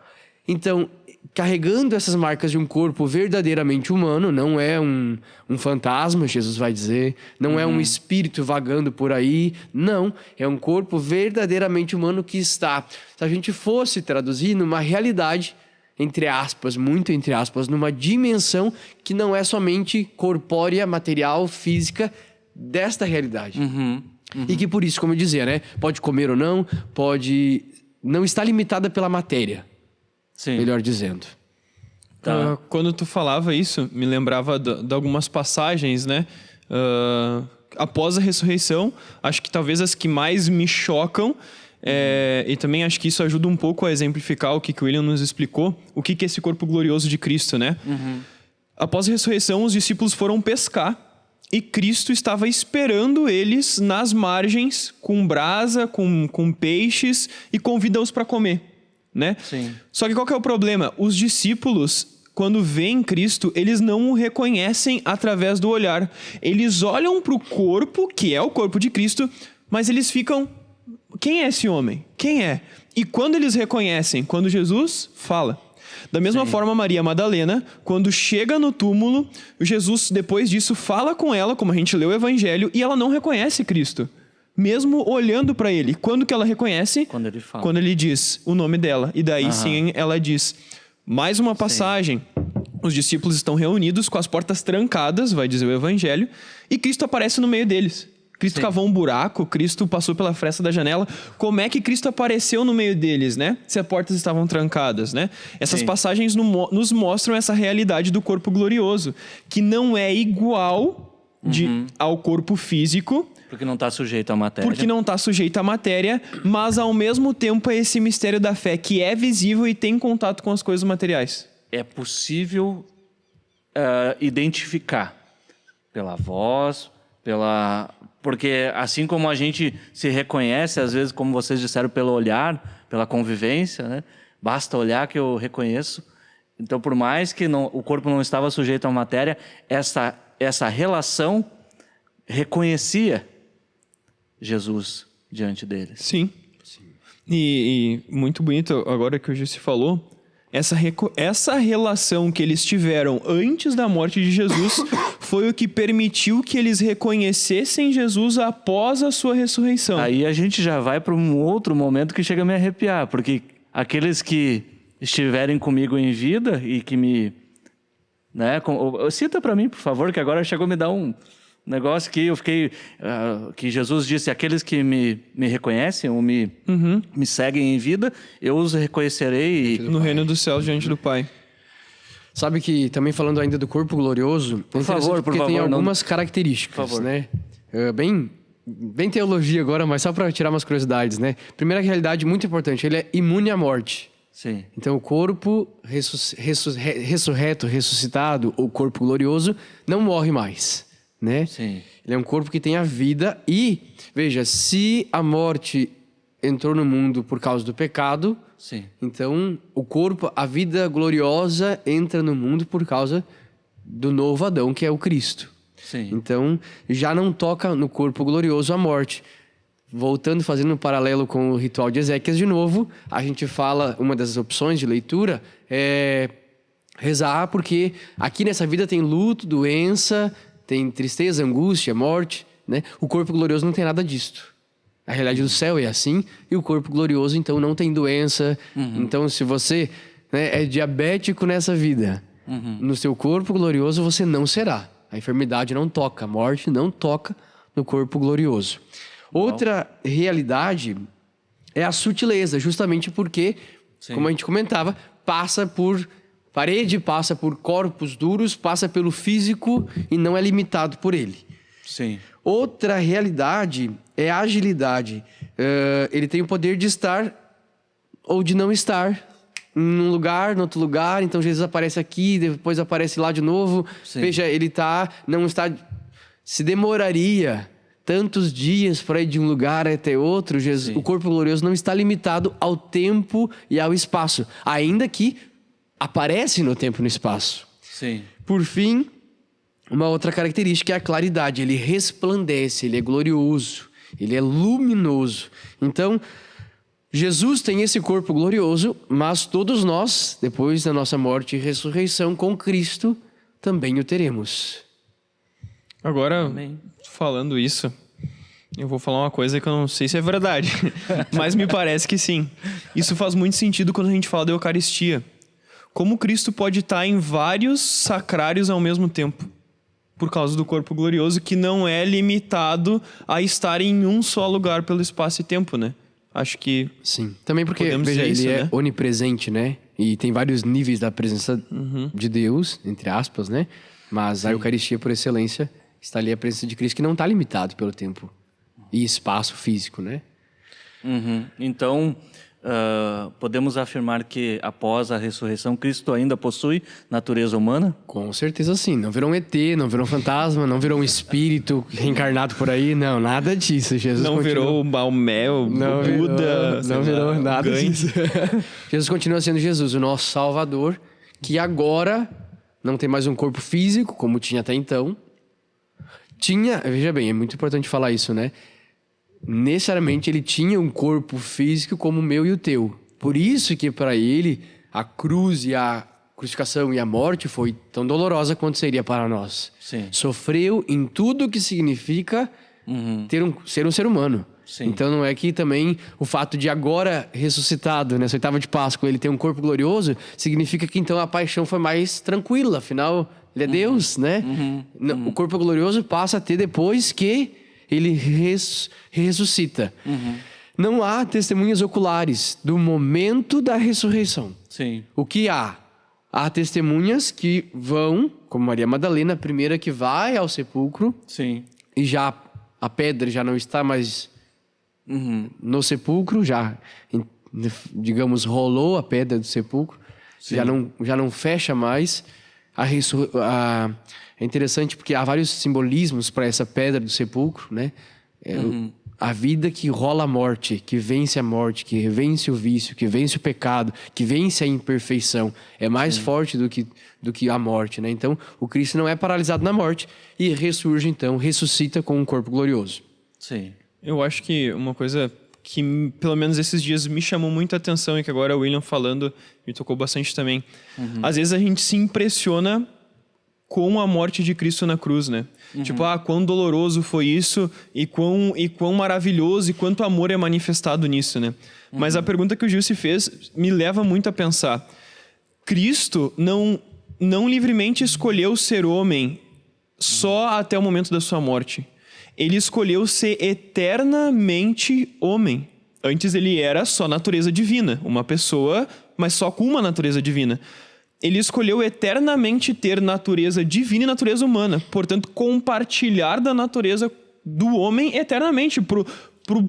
Então, carregando essas marcas de um corpo verdadeiramente humano, não é um fantasma, Jesus vai dizer, não é um espírito vagando por aí, não, é um corpo verdadeiramente humano que está, se a gente fosse traduzir, numa realidade, entre aspas, muito entre aspas, numa dimensão que não é somente corpórea, material, física, desta realidade. E que por isso, como eu dizia, né, pode comer ou não, não está limitada pela matéria. Sim. Melhor dizendo. Tá. Quando tu falava isso, me lembrava de algumas passagens, né? Após a ressurreição, acho que talvez as que mais me chocam, e também acho que isso ajuda um pouco a exemplificar o que o William nos explicou, o que é esse corpo glorioso de Cristo, né? Após a ressurreição, os discípulos foram pescar e Cristo estava esperando eles nas margens, com brasa, com peixes, e convida-os para comer. Né? Sim. Só que qual que é o problema? Os discípulos quando veem Cristo, eles não o reconhecem através do olhar. Eles olham para o corpo, que é o corpo de Cristo, mas eles ficam... Quem é esse homem? Quem é? E quando eles reconhecem? Quando Jesus fala. Da mesma forma, Maria Madalena, quando chega no túmulo, Jesus, depois disso, fala com ela, como a gente leu o Evangelho, e ela não reconhece Cristo. Mesmo olhando para ele. Quando que ela reconhece? Quando ele fala. Quando ele diz o nome dela. E daí sim ela diz... Mais uma passagem. Os discípulos estão reunidos com as portas trancadas, vai dizer o Evangelho, e Cristo aparece no meio deles. Cristo cavou um buraco, Cristo passou pela fresta da janela. Como é que Cristo apareceu no meio deles, né? Se as portas estavam trancadas, né? Essas passagens nos mostram essa realidade do corpo glorioso, que não é igual ao corpo físico, Porque não está sujeito à matéria. porque não está sujeito à matéria, mas ao mesmo tempo é esse mistério da fé que é visível e tem contato com as coisas materiais. É possível identificar pela voz, porque assim como a gente se reconhece, às vezes, como vocês disseram, pelo olhar, pela convivência, né? Basta olhar que eu reconheço. Então, por mais que o corpo não estava sujeito à matéria, essa relação reconhecia Jesus diante deles. Sim. E muito bonito, agora que o Jussi falou, essa relação que eles tiveram antes da morte de Jesus foi o que permitiu que eles reconhecessem Jesus após a sua ressurreição. Aí a gente já vai para um outro momento que chega a me arrepiar, porque aqueles que estiverem comigo em vida e que me... Né, cita para mim, por favor, que agora chegou a me dar um negócio que eu fiquei... que Jesus disse, aqueles que me reconhecem ou me seguem em vida, eu os reconhecerei. No reino dos céus, diante do Pai. Sabe que, também falando ainda do corpo glorioso, Por favor, porque tem não- algumas características, Por favor. né? Bem teologia agora, mas só para tirar umas curiosidades, né? Primeira realidade muito importante, ele é imune à morte. Sim. Então, o corpo ressurreto, ressuscitado, ou corpo glorioso, não morre mais, né? Sim. Ele é um corpo que tem a vida e, veja, se a morte entrou no mundo por causa do pecado, Sim. então o corpo, a vida gloriosa entra no mundo por causa do novo Adão, que é o Cristo. Sim. Então, já não toca no corpo glorioso a morte. Voltando, fazendo um paralelo com o ritual de Ezequias de novo, a gente fala, uma das opções de leitura é rezar, porque aqui nessa vida tem luto, doença, tem tristeza, angústia, morte, né? O corpo glorioso não tem nada disto. A realidade do céu é assim, e o corpo glorioso, então, não tem doença. Então, se você, né, é diabético nessa vida, no seu corpo glorioso você não será. A enfermidade não toca, a morte não toca no corpo glorioso. Outra realidade é a sutileza, justamente porque, como a gente comentava, passa por parede, passa por corpos duros, passa pelo físico e não é limitado por ele. Sim. Outra realidade é a agilidade. Ele tem o poder de estar ou de não estar num lugar, no outro lugar. Então, Jesus aparece aqui, depois aparece lá de novo. Sim. Veja, não está... Se demoraria tantos dias para ir de um lugar até outro, o corpo glorioso não está limitado ao tempo e ao espaço, ainda que aparece no tempo e no espaço. Sim. Por fim, uma outra característica é a claridade. Ele resplandece, ele é glorioso, ele é luminoso. Então, Jesus tem esse corpo glorioso, mas todos nós, depois da nossa morte e ressurreição com Cristo, também o teremos. Agora, Amém. falando isso, eu vou falar uma coisa que eu não sei se é verdade, mas me parece que sim. Isso faz muito sentido quando a gente fala da Eucaristia. Como Cristo pode estar em vários sacrários ao mesmo tempo, por causa do corpo glorioso, que não é limitado a estar em um só lugar pelo espaço e tempo, né? Acho que... Sim. Também porque, Podemos veja, dizer ele isso, é né? onipresente, né? E tem vários níveis da presença de Deus, entre aspas, né? Mas a Eucaristia, por excelência, está ali a presença de Cristo, que não está limitado pelo tempo e espaço físico, né? Então, podemos afirmar que após a ressurreição, Cristo ainda possui natureza humana? Com certeza sim. Não virou um ET, não virou um fantasma, não virou um espírito reencarnado por aí. Não, nada disso. Jesus não continua... virou o Maomé, o Buda... Não virou nada Gandhi. disso. Jesus continua sendo Jesus, o nosso Salvador, que agora não tem mais um corpo físico, como tinha até então. Veja bem, é muito importante falar isso, né? Necessariamente ele tinha um corpo físico como o meu e o teu. Por isso que para ele a cruz e a crucificação e a morte foi tão dolorosa quanto seria para nós. Sim. Sofreu em tudo que significa ser um ser humano. Sim. Então não é que também o fato de agora ressuscitado, nessa oitava de Páscoa, ele ter um corpo glorioso, significa que então a paixão foi mais tranquila. Afinal, ele é Deus, né? O corpo glorioso passa a ter depois que ele ressuscita. Não há testemunhas oculares do momento da ressurreição. Sim. O que há? Há testemunhas que vão, como Maria Madalena, a primeira que vai ao sepulcro, Sim. e já a pedra já não está mais no sepulcro, já, digamos, rolou a pedra do sepulcro, já não fecha mais. É interessante porque há vários simbolismos para essa pedra do sepulcro, né? A vida que rola a morte, que vence a morte, que vence o vício, que vence o pecado, que vence a imperfeição, é mais forte do que a morte, né? Então, o Cristo não é paralisado na morte e ressurge, então, ressuscita com um corpo glorioso. Sim. Eu acho que uma coisa que, pelo menos esses dias, me chamou muita atenção e que agora o William falando me tocou bastante também. Às vezes a gente se impressiona com a morte de Cristo na cruz, né? Tipo, quão doloroso foi isso e quão maravilhoso e quanto amor é manifestado nisso, né? Mas a pergunta que o Gil se fez me leva muito a pensar. Cristo não livremente escolheu ser homem só até o momento da sua morte. Ele escolheu ser eternamente homem. Antes ele era só natureza divina, uma pessoa, mas só com uma natureza divina. Ele escolheu eternamente ter natureza divina e natureza humana. Portanto, compartilhar da natureza do homem eternamente, por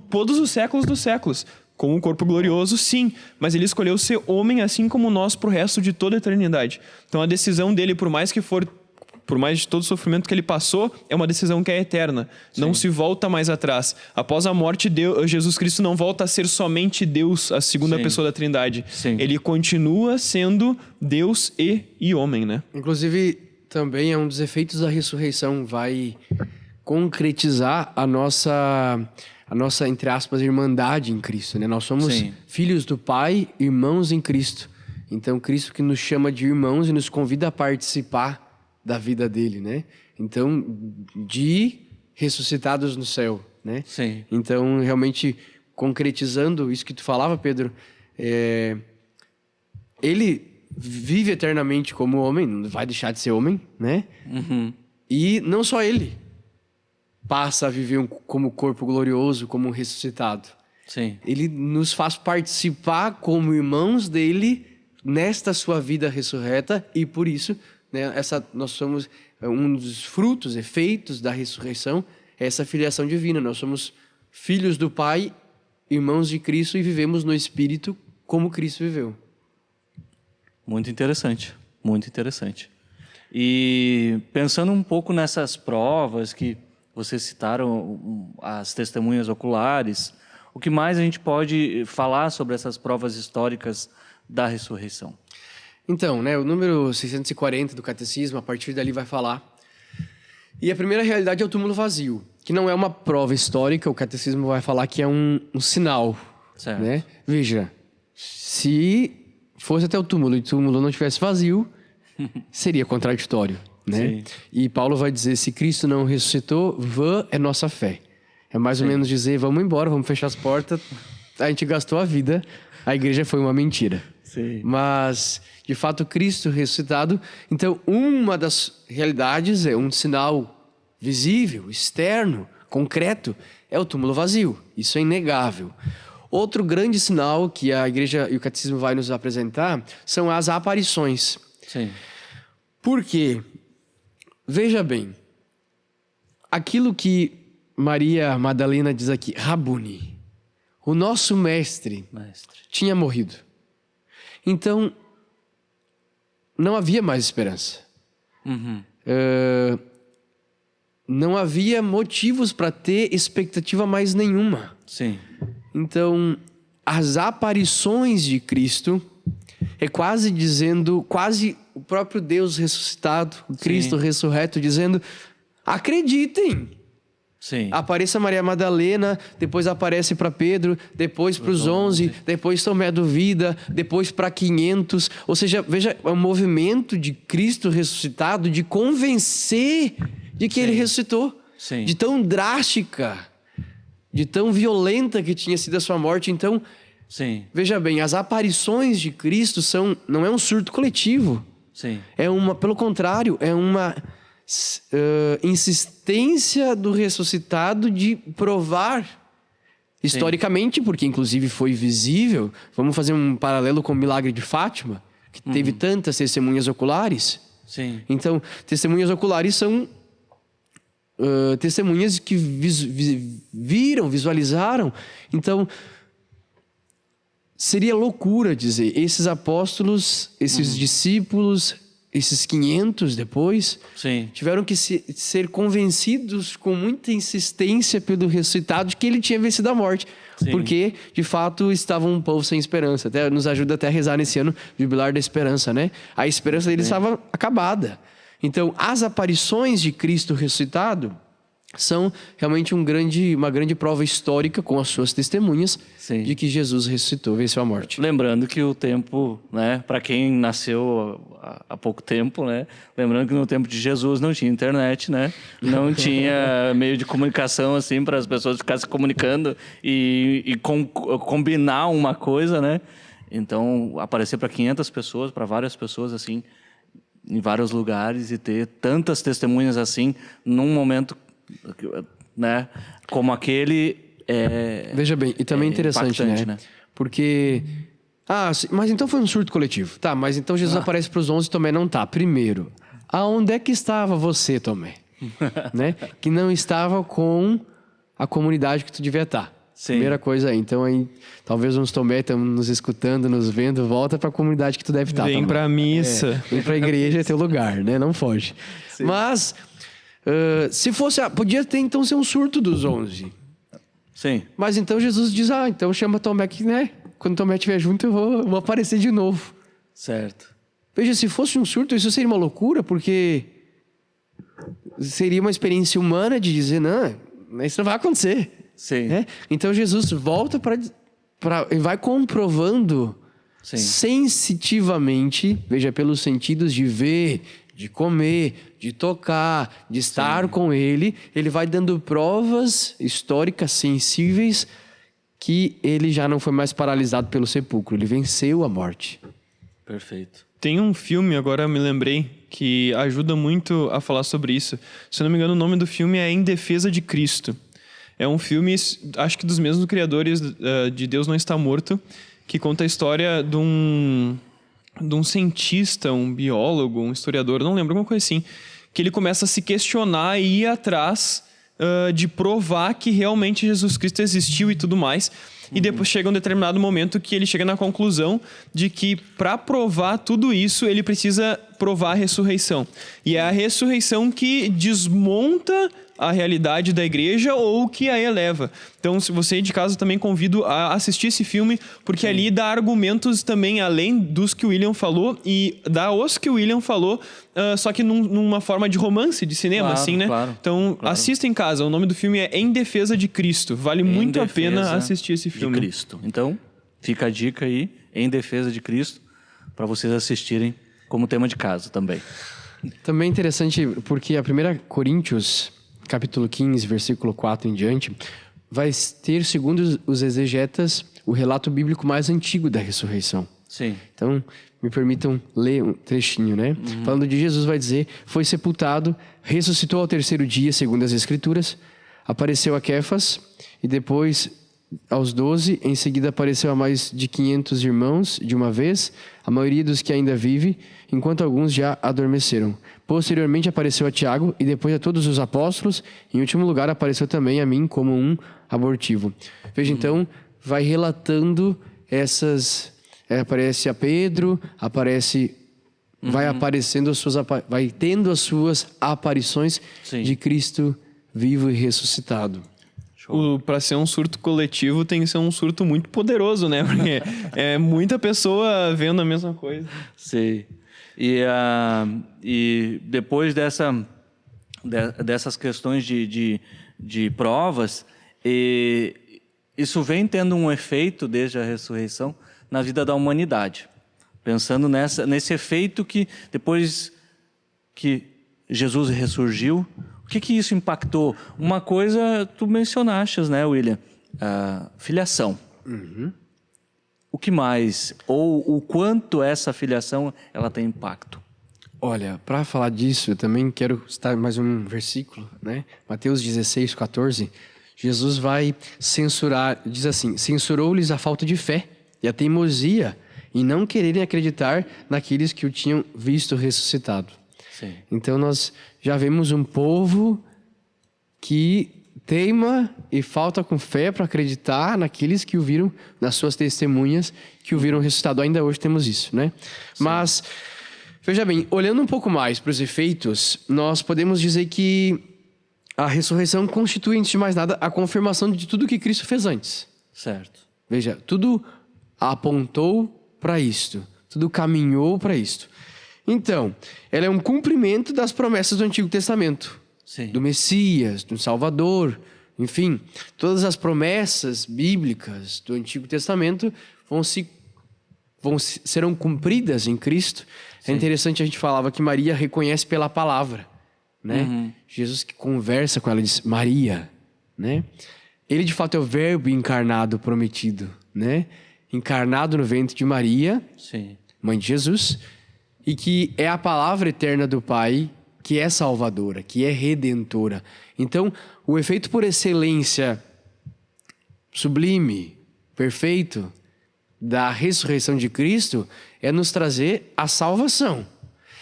todos os séculos dos séculos. Com um corpo glorioso, sim. Mas ele escolheu ser homem assim como nós pro resto de toda a eternidade. Então a decisão dele, por mais de todo o sofrimento que ele passou, é uma decisão que é eterna. Sim. Não se volta mais atrás. Após a morte, Jesus Cristo não volta a ser somente Deus, a segunda pessoa da Trindade. Sim. Ele continua sendo Deus e homem, né? Inclusive, também é um dos efeitos da ressurreição, vai concretizar a nossa, entre aspas, irmandade em Cristo, né? Nós somos filhos do Pai, irmãos em Cristo. Então, Cristo que nos chama de irmãos e nos convida a participar da vida dele, né? Então, de ressuscitados no céu, né? Sim. Então, realmente, concretizando isso que tu falava, Pedro, ele vive eternamente como homem, não vai deixar de ser homem, né? E não só ele passa a viver como corpo glorioso, como um ressuscitado. Sim. Ele nos faz participar como irmãos dele nesta sua vida ressurreta e por isso, né, nós somos um dos frutos, efeitos da ressurreição, essa filiação divina. Nós somos filhos do Pai, irmãos de Cristo e vivemos no Espírito como Cristo viveu. Muito interessante, muito interessante. E pensando um pouco nessas provas que vocês citaram, as testemunhas oculares, o que mais a gente pode falar sobre essas provas históricas da ressurreição? Então, né, o número 640 do Catecismo, a partir dali vai falar. E a primeira realidade é o túmulo vazio, que não é uma prova histórica, o Catecismo vai falar que é um sinal. Certo. Né? Veja, se fosse até o túmulo e o túmulo não estivesse vazio, seria contraditório. Né? Sim. E Paulo vai dizer, se Cristo não ressuscitou, vã é nossa fé. É mais ou menos dizer, vamos embora, vamos fechar as portas, a gente gastou a vida, a igreja foi uma mentira. Sim. Mas, de fato, Cristo ressuscitado. Então, uma das realidades é um sinal visível, externo, concreto, é o túmulo vazio. Isso é inegável. Outro grande sinal que a igreja e o catecismo vai nos apresentar são as aparições. Sim. Por quê? Veja bem, aquilo que Maria Madalena diz aqui, Rabuni, o nosso mestre tinha morrido. Então, não havia mais esperança. Não havia motivos para ter expectativa mais nenhuma. Sim. Então, as aparições de Cristo é quase dizendo, quase o próprio Deus ressuscitado, o Cristo ressurreto, dizendo: acreditem. Sim. Apareça Maria Madalena, depois aparece para Pedro, depois para os 11, depois Tomé duvida, depois para 500. Ou seja, veja, é um movimento de Cristo ressuscitado de convencer de que ele ressuscitou. Sim. De tão drástica, de tão violenta que tinha sido a sua morte. Então, Sim. veja bem, as aparições de Cristo não é um surto coletivo. Sim. Pelo contrário, é uma insistência do ressuscitado de provar historicamente, porque inclusive foi visível. Vamos fazer um paralelo com o milagre de Fátima, que teve tantas testemunhas oculares. Sim. Então, testemunhas oculares são testemunhas que viram, visualizaram. Então, seria loucura dizer, esses apóstolos, esses discípulos, esses 500 depois, Sim. tiveram que ser convencidos com muita insistência pelo ressuscitado de que ele tinha vencido a morte. Sim. Porque, de fato, estava um povo sem esperança. Até nos ajuda até a rezar nesse ano, jubilar da esperança, né? A esperança deles estava acabada. Então, as aparições de Cristo ressuscitado são realmente uma grande prova histórica, com as suas testemunhas, Sim. de que Jesus ressuscitou, venceu a morte. Lembrando que o tempo, né, para quem nasceu há pouco tempo, né, lembrando que no tempo de Jesus não tinha internet, né, não tinha meio de comunicação assim para as pessoas ficarem se comunicando e combinar uma coisa, né? Então, aparecer para 500 pessoas, para várias pessoas assim, em vários lugares e ter tantas testemunhas assim num momento, né, como aquele Veja bem, e também é interessante, né? Porque... mas então foi um surto coletivo. Tá, mas então Jesus aparece para os 11 e Tomé não tá. Primeiro, aonde é que estava você, Tomé? Né? Que não estava com a comunidade que tu devia estar. Sim. Primeira coisa aí. Então, aí, talvez uns Tomé estão nos escutando, nos vendo. Volta para a comunidade que tu deve estar. Vem Tomé. pra missa. Vem para a igreja, é teu lugar, né? Não foge. Sim. Mas, se fosse... podia ter, então, ser um surto dos 11. Sim. Mas então Jesus diz, então chama Tomé que, né? Quando Tomé estiver junto, eu vou aparecer de novo. Certo. Veja, se fosse um surto, isso seria uma loucura, porque seria uma experiência humana de dizer, não, isso não vai acontecer. Sim. Né? Então Jesus volta e vai comprovando Sim. sensitivamente, veja, pelos sentidos de ver, de comer, de tocar, de estar com ele vai dando provas históricas sensíveis que ele já não foi mais paralisado pelo sepulcro, ele venceu a morte. Perfeito. Tem um filme, agora eu me lembrei, que ajuda muito a falar sobre isso. Se eu não me engano, o nome do filme é Em Defesa de Cristo. É um filme, acho que dos mesmos criadores de Deus Não Está Morto, que conta a história de um cientista, um biólogo, um historiador, não lembro, alguma coisa assim, que ele começa a se questionar e ir atrás de provar que realmente Jesus Cristo existiu e tudo mais. E depois chega um determinado momento que ele chega na conclusão de que para provar tudo isso, ele precisa provar a ressurreição. E é a ressurreição que desmonta a realidade da igreja ou que a eleva. Então, se você de casa, também convido a assistir esse filme, porque ali dá argumentos também além dos que o William falou e dá os que o William falou, só que numa forma de romance, de cinema, Claro, assim, né? claro, Então, claro. assista em casa. O nome do filme é Em Defesa de Cristo. Vale muito a pena assistir esse filme. De Cristo. Então, fica a dica aí, Em Defesa de Cristo, para vocês assistirem como tema de casa também. Também é interessante porque a 1 Coríntios, capítulo 15, versículo 4 em diante, vai ter, segundo os exegetas, o relato bíblico mais antigo da ressurreição. Sim. Então, me permitam ler um trechinho, né? Falando de Jesus, vai dizer: foi sepultado, ressuscitou ao terceiro dia, segundo as Escrituras, apareceu a Quefas e depois aos 12, em seguida apareceu a mais de 500 irmãos de uma vez, a maioria dos que ainda vive, enquanto alguns já adormeceram. Posteriormente apareceu a Tiago e depois a todos os apóstolos. Em último lugar apareceu também a mim como um abortivo. Veja, então, vai relatando essas... aparece a Pedro, vai aparecendo vai tendo as suas aparições Sim. de Cristo vivo e ressuscitado. Para ser um surto coletivo tem que ser um surto muito poderoso, né? Porque é muita pessoa vendo a mesma coisa. Sim. E depois dessas questões de provas, isso vem tendo um efeito desde a ressurreição na vida da humanidade. Pensando nesse efeito que depois que Jesus ressurgiu, o que isso impactou? Uma coisa tu mencionaste, né, William? A filiação. O que mais? Ou o quanto essa filiação ela tem impacto? Olha, para falar disso, eu também quero citar mais um versículo, né? Mateus 16, 14. Jesus vai censurar, diz assim: censurou-lhes a falta de fé e a teimosia em não quererem acreditar naqueles que o tinham visto ressuscitado. Sim. Então nós já vemos um povo que teima e falta com fé para acreditar naqueles que o viram, nas suas testemunhas, que o viram ressuscitado. Ainda hoje temos isso, né? Sim. Mas, veja bem, olhando um pouco mais para os efeitos, nós podemos dizer que a ressurreição constitui, antes de mais nada, a confirmação de tudo que Cristo fez antes. Certo. Veja, tudo apontou para isto, tudo caminhou para isto. Então, ela é um cumprimento das promessas do Antigo Testamento. Sim. Do Messias, do Salvador, enfim. Todas as promessas bíblicas do Antigo Testamento serão cumpridas em Cristo. Sim. É interessante, a gente falava que Maria reconhece pela palavra, né? Jesus que conversa com ela diz, Maria, né? Ele de fato é o verbo encarnado prometido, né? Encarnado no ventre de Maria, sim, mãe de Jesus, e que é a palavra eterna do Pai, que é salvadora, que é redentora. Então, o efeito por excelência sublime, perfeito, da ressurreição de Cristo é nos trazer a salvação.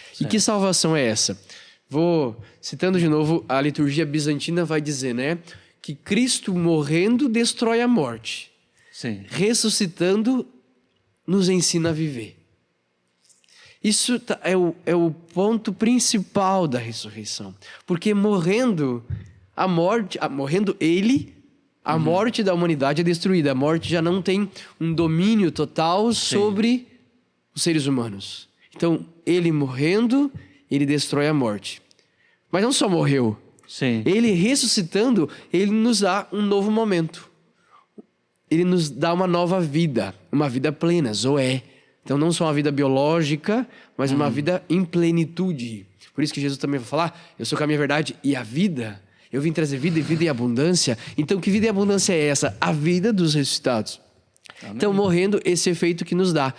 Certo. E que salvação é essa? Vou citando de novo, a liturgia bizantina vai dizer, né? Que Cristo morrendo destrói a morte. Sim. Ressuscitando nos ensina a viver. Isso é o ponto principal da ressurreição. Porque morrendo ele, a morte da humanidade é destruída. A morte já não tem um domínio total sobre os seres humanos. Então, ele morrendo, ele destrói a morte. Mas não só morreu. Sim. Ele ressuscitando, ele nos dá um novo momento. Ele nos dá uma nova vida, uma vida plena, Zoé. Então, não só uma vida biológica, mas uma vida em plenitude. Por isso que Jesus também vai falar, eu sou o caminho, a verdade e a vida. Eu vim trazer vida e vida em abundância. Então, que vida e abundância é essa? A vida dos ressuscitados. Amém. Então, morrendo, esse efeito que nos dá.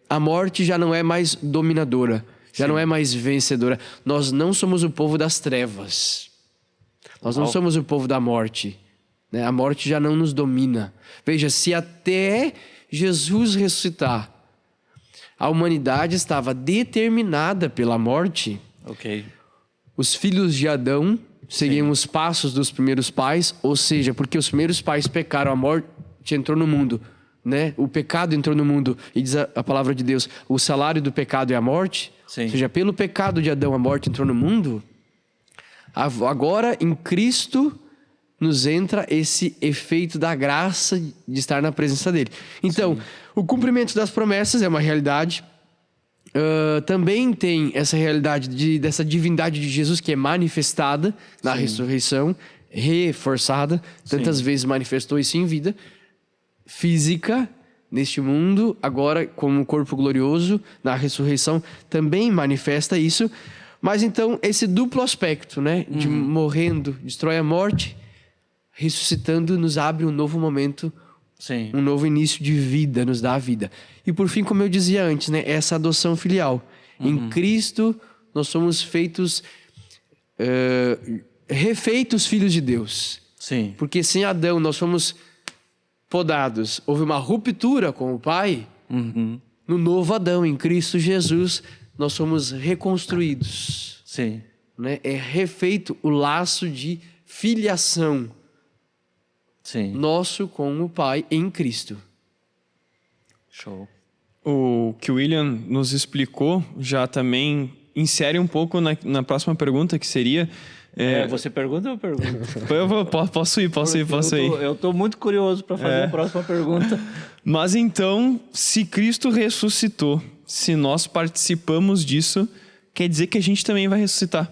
A morte já não é mais dominadora, já não é mais vencedora. Nós não somos o povo das trevas. Nós não somos o povo da morte. Né? A morte já não nos domina. Veja, se até Jesus ressuscitar, a humanidade estava determinada pela morte. Ok. Os filhos de Adão seguiam os passos dos primeiros pais, ou seja, porque os primeiros pais pecaram, a morte entrou no mundo, né? O pecado entrou no mundo, e diz a palavra de Deus, o salário do pecado é a morte. Sim. Ou seja, pelo pecado de Adão a morte entrou no mundo. Agora, em Cristo, nos entra esse efeito da graça de estar na presença dele. Então, o cumprimento das promessas é uma realidade. Também tem essa realidade dessa divindade de Jesus que é manifestada na ressurreição, reforçada. Tantas vezes manifestou isso em vida física, neste mundo. Agora, como corpo glorioso, na ressurreição, também manifesta isso. Mas então, esse duplo aspecto, né? De morrendo, destrói a morte, ressuscitando, nos abre um novo momento, um novo início de vida, nos dá a vida. E por fim, como eu dizia antes, né, essa adoção filial. Em Cristo, nós somos feitos, refeitos filhos de Deus. Sim. Porque sem Adão nós fomos podados. Houve uma ruptura com o Pai. No novo Adão, em Cristo Jesus, nós somos reconstruídos. Sim. Né? É refeito o laço de filiação. Sim. Nosso com o Pai em Cristo. Show. O que o William nos explicou já também insere um pouco na próxima pergunta, que seria Você pergunta ou eu pergunto? Posso ir. Eu tô muito curioso para fazer a próxima pergunta. Mas então, se Cristo ressuscitou, se nós participamos disso, quer dizer que a gente também vai ressuscitar.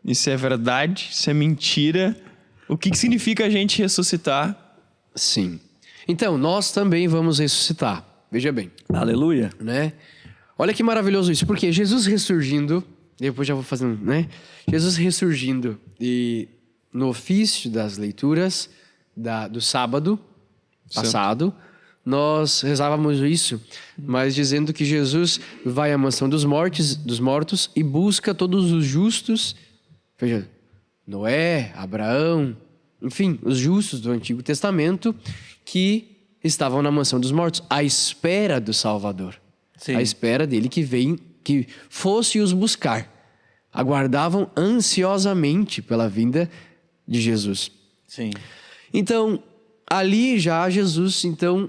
Isso é verdade? Isso é mentira? O que significa a gente ressuscitar? Sim. Então, nós também vamos ressuscitar. Veja bem, Aleluia. né? Olha que maravilhoso isso, porque Jesus ressurgindo, depois já vou fazendo, né? Jesus ressurgindo e no ofício das leituras do sábado passado, nós rezávamos isso, mas dizendo que Jesus vai à mansão dos mortos e busca todos os justos, veja, Noé, Abraão, enfim, os justos do Antigo Testamento que estavam na mansão dos mortos à espera do Salvador. Sim. À espera dele que fosse os buscar. Aguardavam ansiosamente pela vinda de Jesus. Sim. Então, ali já Jesus, então,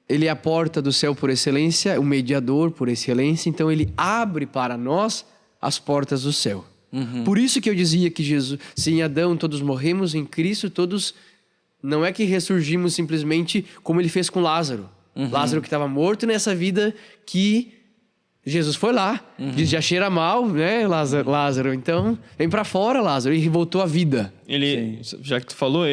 ele é a porta do céu por excelência, o mediador por excelência, então ele abre para nós as portas do céu. Por isso que eu dizia que Jesus, se em Adão todos morremos, em Cristo todos, não é que ressurgimos simplesmente como ele fez com Lázaro. Lázaro que estava morto nessa vida, que Jesus foi lá, diz, já cheira mal, né, Lázaro, então vem para fora, Lázaro, e voltou à vida. Ele, já que tu falou,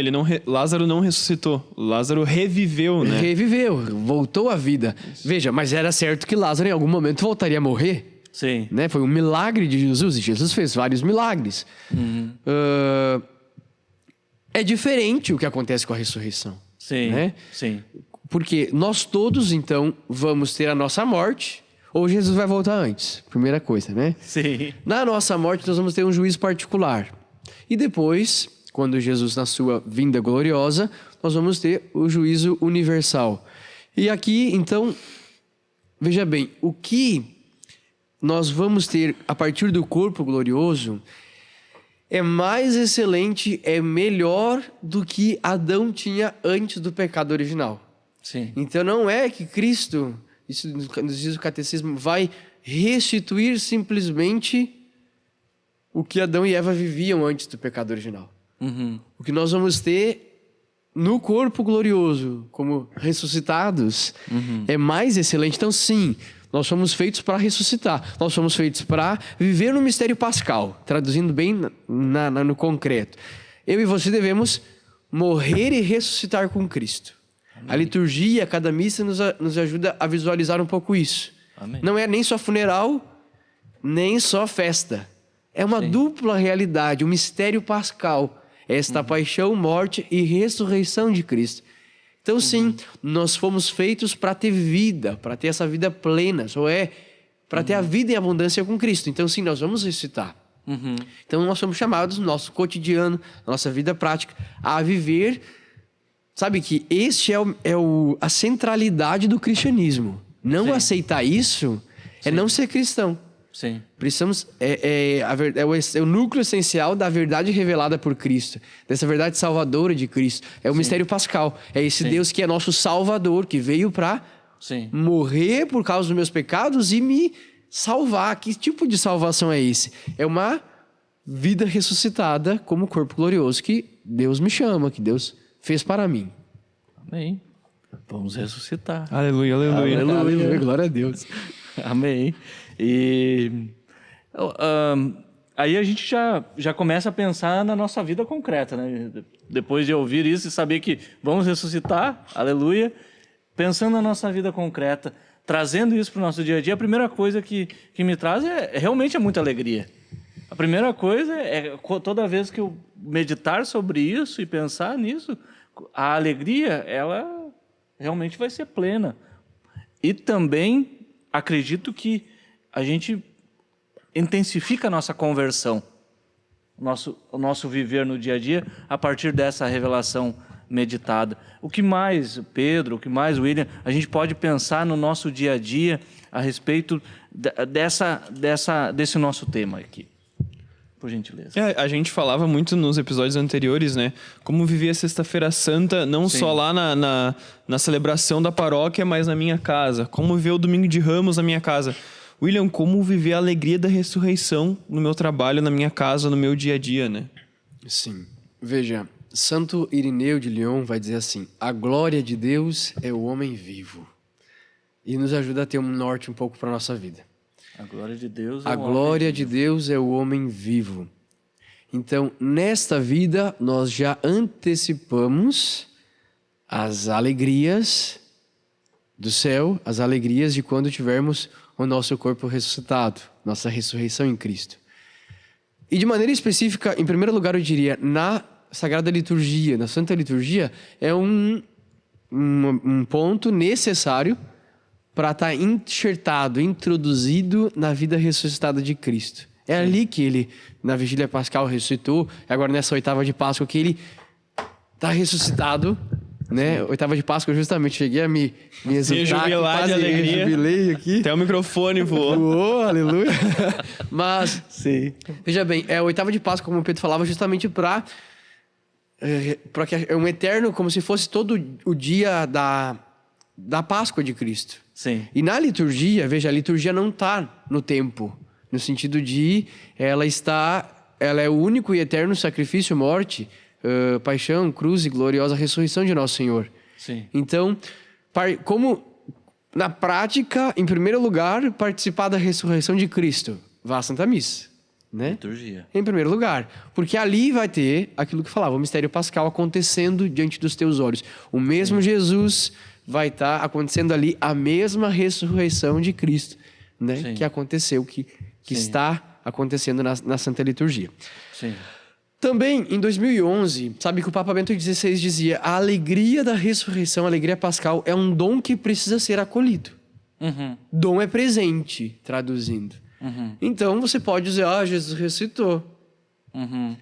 Lázaro não ressuscitou, Lázaro reviveu, né? Reviveu, voltou à vida. Veja, mas era certo que Lázaro em algum momento voltaria a morrer. Sim. Né? Foi um milagre de Jesus, e Jesus fez vários milagres. É diferente o que acontece com a ressurreição. Sim. Né? Sim. Porque nós todos, então, vamos ter a nossa morte, ou Jesus vai voltar antes. Primeira coisa, né? Sim. Na nossa morte, nós vamos ter um juízo particular. E depois, quando Jesus, na sua vinda gloriosa, nós vamos ter o juízo universal. E aqui, então, veja bem, o que nós vamos ter a partir do corpo glorioso é mais excelente, é melhor do que Adão tinha antes do pecado original. Sim. Então não é que Cristo, isso nos diz o catecismo, vai restituir simplesmente o que Adão e Eva viviam antes do pecado original. O que nós vamos ter no corpo glorioso, como ressuscitados, é mais excelente. Então sim, nós somos feitos para ressuscitar. Nós somos feitos para viver no mistério pascal, traduzindo bem no concreto. Eu e você devemos morrer e ressuscitar com Cristo. Amém. A liturgia, cada missa nos ajuda a visualizar um pouco isso. Amém. Não é nem só funeral, nem só festa. É uma dupla realidade, um mistério pascal. Esta paixão, morte e ressurreição de Cristo. Então, sim, nós fomos feitos para ter vida, para ter essa vida plena, para ter a vida em abundância com Cristo. Então, sim, nós vamos ressuscitar. Então, nós somos chamados, no nosso cotidiano, na nossa vida prática, a viver. Sabe que este a centralidade do cristianismo. Não aceitar isso é não ser cristão. Sim. Precisamos é o núcleo essencial da verdade revelada por Cristo, dessa verdade salvadora de Cristo. É o mistério pascal. É esse Deus que é nosso Salvador, que veio para morrer por causa dos meus pecados e me salvar. Que tipo de salvação é esse? É uma vida ressuscitada como corpo glorioso que Deus me chama, que Deus fez para mim. Amém. Vamos ressuscitar. Aleluia, aleluia. Aleluia. Glória a Deus. Amém. E aí a gente já começa a pensar na nossa vida concreta, né? Depois de ouvir isso e saber que vamos ressuscitar, aleluia, pensando na nossa vida concreta, trazendo isso para o nosso dia a dia, a primeira coisa que me traz realmente muita alegria. A primeira coisa é toda vez que eu meditar sobre isso e pensar nisso, a alegria, ela realmente vai ser plena. E também acredito que a gente intensifica a nossa conversão, o nosso viver no dia a dia, a partir dessa revelação meditada. O que mais, Pedro, o que mais, William, a gente pode pensar no nosso dia a dia a respeito desse nosso tema aqui? Por gentileza. A gente falava muito nos episódios anteriores, né? Como viver a Sexta-feira Santa, não só lá na celebração da paróquia, mas na minha casa. Como viver o Domingo de Ramos na minha casa. William, como viver a alegria da ressurreição no meu trabalho, na minha casa, no meu dia a dia, né? Sim. Veja, Santo Irineu de Lyon vai dizer assim: a glória de Deus é o homem vivo. E nos ajuda a ter um norte um pouco para a nossa vida. A glória de Deus é A glória de Deus é o homem vivo. Então, nesta vida, nós já antecipamos as alegrias do céu, as alegrias de quando tivermos o nosso corpo ressuscitado, nossa ressurreição em Cristo. E de maneira específica, em primeiro lugar, eu diria, na Sagrada Liturgia, na Santa Liturgia, é um ponto necessário para estar enxertado, introduzido na vida ressuscitada de Cristo. É ali que ele, na Vigília Pascal, ressuscitou, agora nessa oitava de Páscoa, que ele está ressuscitado, né? Oitava de Páscoa, eu justamente cheguei a me exultar, jubilar de alegria. jubilei aqui. Até o microfone voou. Voou, aleluia. Mas, Sim. veja bem, a oitava de Páscoa, como o Pedro falava, justamente para que é um eterno, como se fosse todo o dia da Páscoa de Cristo. Sim. E na liturgia, veja, a liturgia não está no tempo, no sentido de ela é o único e eterno sacrifício, morte, paixão, cruz e gloriosa ressurreição de Nosso Senhor. Sim. Então, como na prática, em primeiro lugar, participar da ressurreição de Cristo, vá à Santa Missa, né? Liturgia. Em primeiro lugar, porque ali vai ter aquilo que falava, o mistério pascal acontecendo diante dos teus olhos. O mesmo Jesus vai estar acontecendo ali a mesma ressurreição de Cristo, né? Sim. Que aconteceu, que Sim. está acontecendo na Santa Liturgia. Sim. Também, em 2011, sabe que o Papa Bento XVI dizia: a alegria da ressurreição, a alegria pascal, é um dom que precisa ser acolhido. Uhum. Dom é presente, traduzindo. Uhum. Então, você pode dizer: Jesus ressuscitou. Uhum.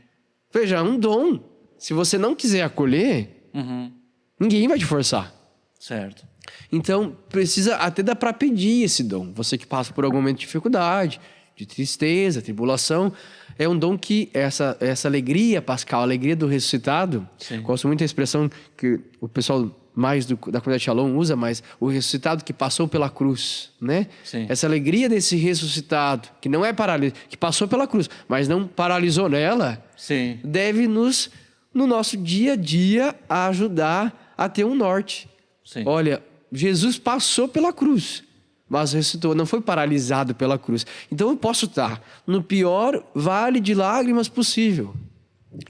Veja, é um dom. Se você não quiser acolher, Uhum. ninguém vai te forçar. Certo. Então, precisa até dar para pedir esse dom. Você que passa por algum momento de dificuldade, de tristeza, tribulação, é um dom que essa alegria pascal, a alegria do ressuscitado, Sim. gosto muito da expressão que o pessoal mais da comunidade Shalom usa, mas o ressuscitado que passou pela cruz, né? Sim. Essa alegria desse ressuscitado, que não é paralisado, que passou pela cruz, mas não paralisou nela, Sim. deve nos, no nosso dia a dia, ajudar a ter um norte. Sim. Olha, Jesus passou pela cruz, mas ressuscitou, não foi paralisado pela cruz. Então eu posso estar no pior vale de lágrimas possível.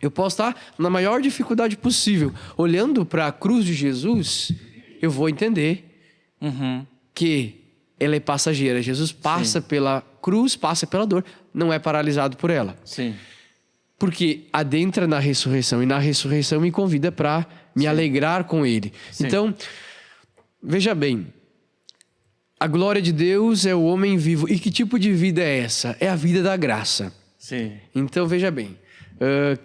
Eu posso estar na maior dificuldade possível. Olhando para a cruz de Jesus, eu vou entender Uhum. que ela é passageira. Jesus passa pela cruz, passa pela dor, não é paralisado por ela. Sim. Porque adentra na ressurreição, e na ressurreição me convida para me alegrar com ele. Sim. Então, veja bem, a glória de Deus é o homem vivo. E que tipo de vida é essa? É a vida da graça. Sim. Então, veja bem,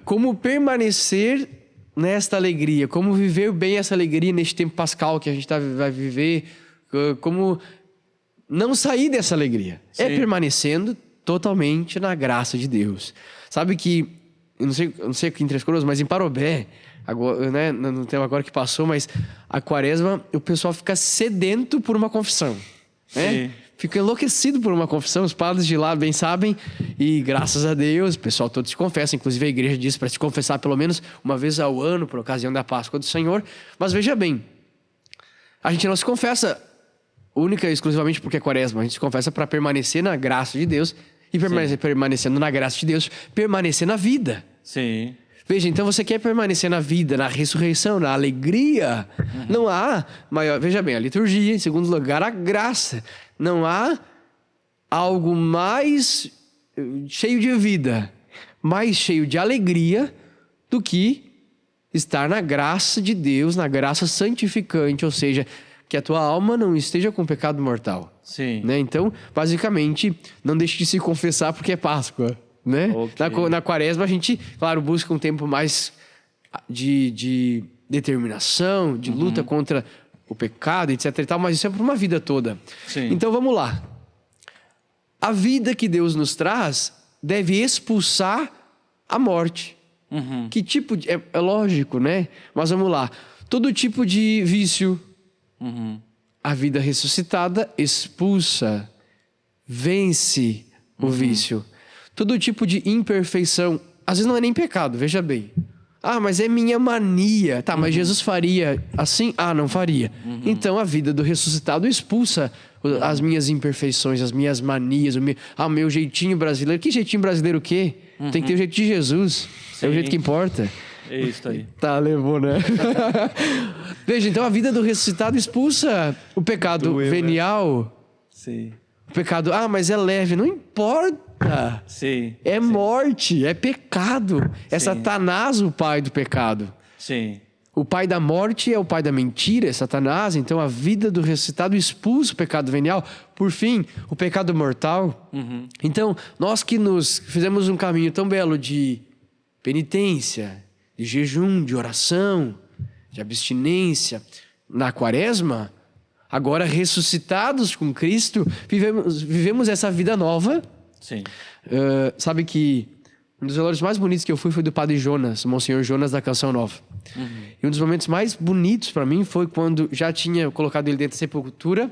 como permanecer nesta alegria, como viver bem essa alegria neste tempo pascal que a gente vai viver, como não sair dessa alegria. Sim. É permanecendo totalmente na graça de Deus. Sabe que, eu não sei aqui em Três Coroas, mas em Parobé, agora, né, no tempo agora que passou, mas a quaresma, o pessoal fica sedento por uma confissão. Né? Sim. Fica enlouquecido por uma confissão, os padres de lá bem sabem, e graças a Deus, o pessoal todo se confessa, inclusive a igreja diz para se confessar pelo menos uma vez ao ano, por ocasião da Páscoa do Senhor. Mas veja bem, a gente não se confessa única e exclusivamente porque é quaresma, a gente se confessa para permanecer na graça de Deus, e permanecendo na graça de Deus, permanecer na vida. Sim. Veja, então você quer permanecer na vida, na ressurreição, na alegria. Não há maior... Veja bem, a liturgia, em segundo lugar, a graça. Não há algo mais cheio de vida, mais cheio de alegria do que estar na graça de Deus, na graça santificante, ou seja, que a tua alma não esteja com pecado mortal. Sim. Né? Então, basicamente, não deixe de se confessar porque é Páscoa. Né? Ok. Na quaresma a gente, claro, busca um tempo mais de determinação, de luta contra o pecado, etc e tal, mas isso é por uma vida toda. Sim. Então vamos lá. A vida que Deus nos traz deve expulsar a morte. Uhum. Que tipo de... É lógico, né? Mas vamos lá. Todo tipo de vício, Uhum. a vida ressuscitada expulsa vence o vício. Todo tipo de imperfeição, às vezes não é nem pecado, veja bem. Ah, mas é minha mania. Tá, mas Jesus faria assim? Ah, não faria. Então a vida do ressuscitado expulsa as minhas imperfeições, as minhas manias, o meu jeitinho brasileiro. Que jeitinho brasileiro o quê? Tem que ter o jeito de Jesus. É o jeito que importa. É isso aí. Tá, levou, né? Veja, então a vida do ressuscitado expulsa o pecado venial. Sim. O pecado, mas é leve. Não importa. Sim. É morte, é pecado. É Sim. Satanás o pai do pecado. Sim. O pai da morte é o pai da mentira, é Satanás. Então a vida do ressuscitado expulsa o pecado venial. Por fim, o pecado mortal. Então, nós que nos fizemos um caminho tão belo de penitência, de jejum, de oração, de abstinência, na quaresma, agora ressuscitados com Cristo, vivemos essa vida nova. Sim. Sabe que um dos valores mais bonitos que eu fui foi do Padre Jonas, o Monsenhor Jonas da Canção Nova. E um dos momentos mais bonitos para mim foi quando já tinha colocado ele dentro da sepultura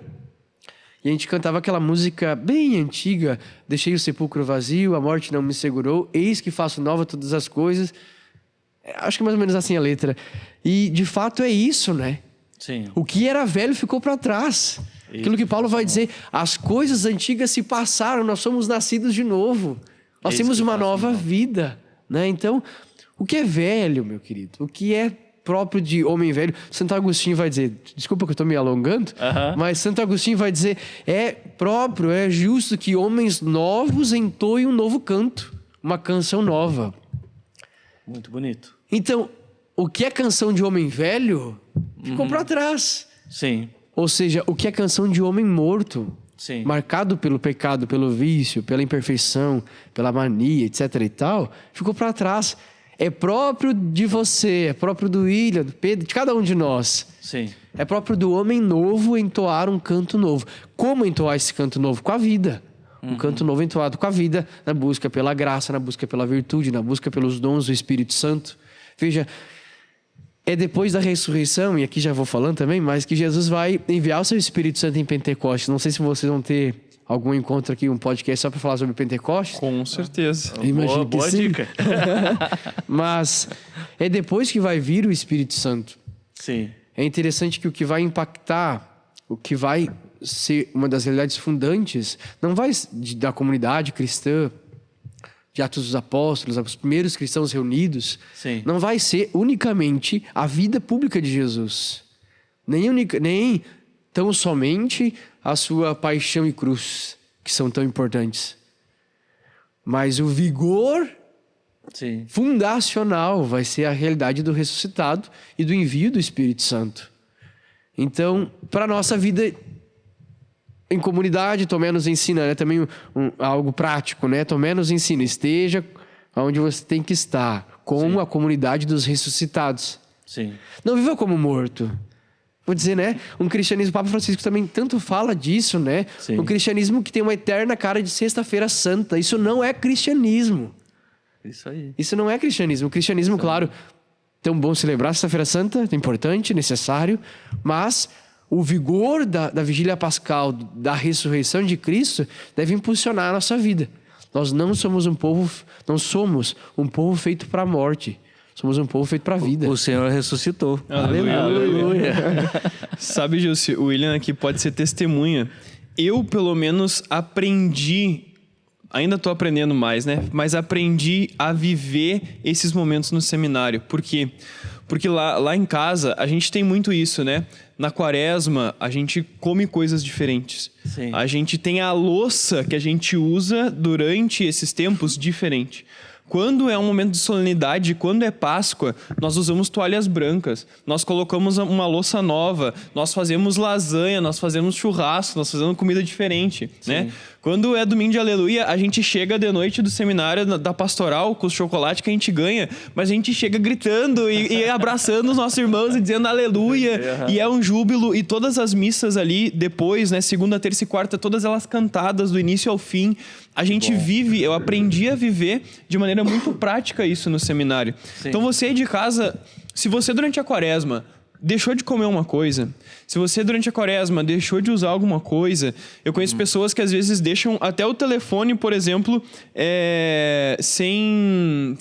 e a gente cantava aquela música bem antiga: deixei o sepulcro vazio, a morte não me segurou, eis que faço nova todas as coisas. Acho que é mais ou menos assim a letra. E de fato é isso, né? Sim. O que era velho ficou para trás. Aquilo que Paulo vai dizer, as coisas antigas se passaram, nós somos nascidos de novo. Nós temos uma nova vida, né? Então, o que é velho, meu querido? O que é próprio de homem velho? Santo Agostinho vai dizer, desculpa que eu estou me alongando, mas Santo Agostinho vai dizer, é próprio, é justo que homens novos entoem um novo canto, uma canção nova. Muito bonito. Então, o que é canção de homem velho ficou para trás. Sim. Ou seja, o que é canção de homem morto, Sim. marcado pelo pecado, pelo vício, pela imperfeição, pela mania, etc. e tal, ficou para trás. É próprio de você, é próprio do William, do Pedro, de cada um de nós. Sim. É próprio do homem novo entoar um canto novo. Como entoar esse canto novo? Com a vida. Um canto novo entoado com a vida, na busca pela graça, na busca pela virtude, na busca pelos dons do Espírito Santo. Veja, é depois da ressurreição, e aqui já vou falando também, mas que Jesus vai enviar o seu Espírito Santo em Pentecostes. Não sei se vocês vão ter algum encontro aqui, um podcast só para falar sobre Pentecostes. Com certeza. Imagino que Boa sim. dica. Mas é depois que vai vir o Espírito Santo. Sim. É interessante que o que vai impactar, o que vai ser uma das realidades fundantes, não vai da comunidade cristã, de Atos dos Apóstolos, os primeiros cristãos reunidos, Sim. não vai ser unicamente a vida pública de Jesus. Nem tão somente a sua paixão e cruz, que são tão importantes. Mas o vigor Sim. fundacional vai ser a realidade do ressuscitado e do envio do Espírito Santo. Então, para a nossa vida em comunidade, Tomé nos ensina, né? Também algo prático, né? Tomé nos ensina, esteja onde você tem que estar, com a comunidade dos ressuscitados. Sim. Não viva como morto. Vou dizer, né? Um cristianismo, o Papa Francisco também tanto fala disso, né? Sim. Um cristianismo que tem uma eterna cara de sexta-feira santa. Isso não é cristianismo. Isso aí. Isso não é cristianismo. O cristianismo, claro, tão bom celebrar sexta-feira santa, é importante, necessário, mas o vigor da vigília pascal, da ressurreição de Cristo, deve impulsionar a nossa vida. Nós não somos um povo feito para a morte. Somos um povo feito para a vida. O Senhor ressuscitou. Aleluia. Sabe, Gilce, o William aqui pode ser testemunha. Eu, pelo menos, aprendi, ainda estou aprendendo mais, né? Mas aprendi a viver esses momentos no seminário. Por quê? Porque lá em casa, a gente tem muito isso, né? Na quaresma, a gente come coisas diferentes. Sim. A gente tem a louça que a gente usa durante esses tempos diferente. Quando é um momento de solenidade, quando é Páscoa, nós usamos toalhas brancas, nós colocamos uma louça nova, nós fazemos lasanha, nós fazemos churrasco, nós fazemos comida diferente, né? Quando é domingo de aleluia, a gente chega de noite do seminário da pastoral com o chocolate que a gente ganha, mas a gente chega gritando e abraçando os nossos irmãos e dizendo aleluia, e é um júbilo, e todas as missas ali depois, né, segunda, terça e quarta, todas elas cantadas do início ao fim. A gente vive, eu aprendi a viver de maneira muito prática isso no seminário. Sim. Então você aí de casa, se você durante a quaresma deixou de comer uma coisa, se você durante a quaresma deixou de usar alguma coisa, eu conheço pessoas que às vezes deixam até o telefone, por exemplo, sem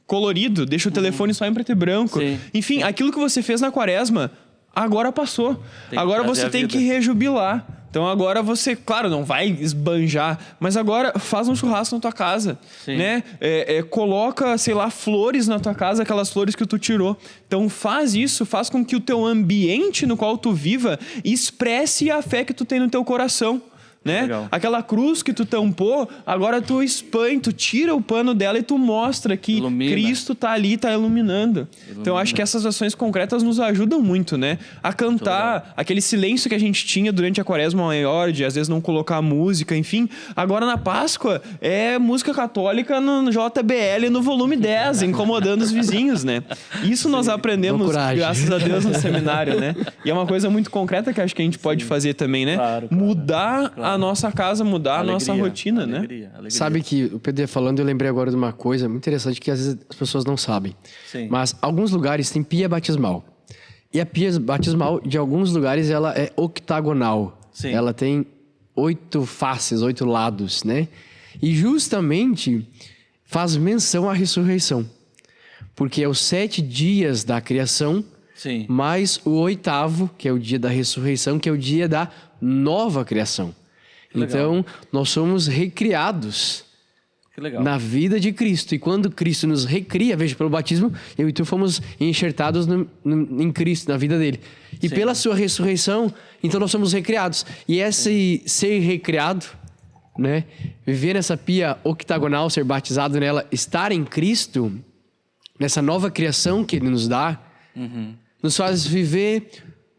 colorido, deixa o telefone só em preto e branco. Sim. Enfim, aquilo que você fez na quaresma, agora passou. Tem que Agora trazer você a tem vida. que rejubilar. Então agora você, claro, não vai esbanjar, mas agora faz um churrasco na tua casa, Sim. né? Coloca, sei lá, flores na tua casa, aquelas flores que tu tirou. Então faz isso, faz com que o teu ambiente no qual tu viva expresse a fé que tu tem no teu coração. Né? Legal. Aquela cruz que tu tampou, agora tu expõe, tu tira o pano dela e tu mostra que Ilumina. Cristo tá ali, tá iluminando. Então eu acho que essas ações concretas nos ajudam muito, né? A cantar aquele silêncio que a gente tinha durante a quaresma maior, de às vezes não colocar música, enfim. Agora na Páscoa é música católica no JBL no volume 10, incomodando os vizinhos, né? Isso nós aprendemos, coragem. graças a Deus, no seminário, né? E é uma coisa muito concreta que acho que a gente pode fazer também, né? Claro. Mudar a nossa casa, mudar a nossa rotina, né? Alegria. Sabe que o Pedro ia falando, eu lembrei agora de uma coisa muito interessante que às vezes as pessoas não sabem. Sim. Mas alguns lugares tem pia batismal. E a pia batismal, de alguns lugares, ela é octagonal. Sim. Ela tem 8 faces, 8 lados, né? E justamente faz menção à ressurreição. Porque é os 7 dias da criação, Sim. mais o 8º, que é o dia da ressurreição, que é o dia da nova criação. Legal. Então, nós somos recriados Que legal. na vida de Cristo. E quando Cristo nos recria, veja, pelo batismo, eu e tu fomos enxertados em Cristo, na vida dele. E Sim. pela sua ressurreição, então nós somos recriados. E esse ser recriado, né, viver nessa pia octagonal, ser batizado nela, estar em Cristo, nessa nova criação que ele nos dá, nos faz viver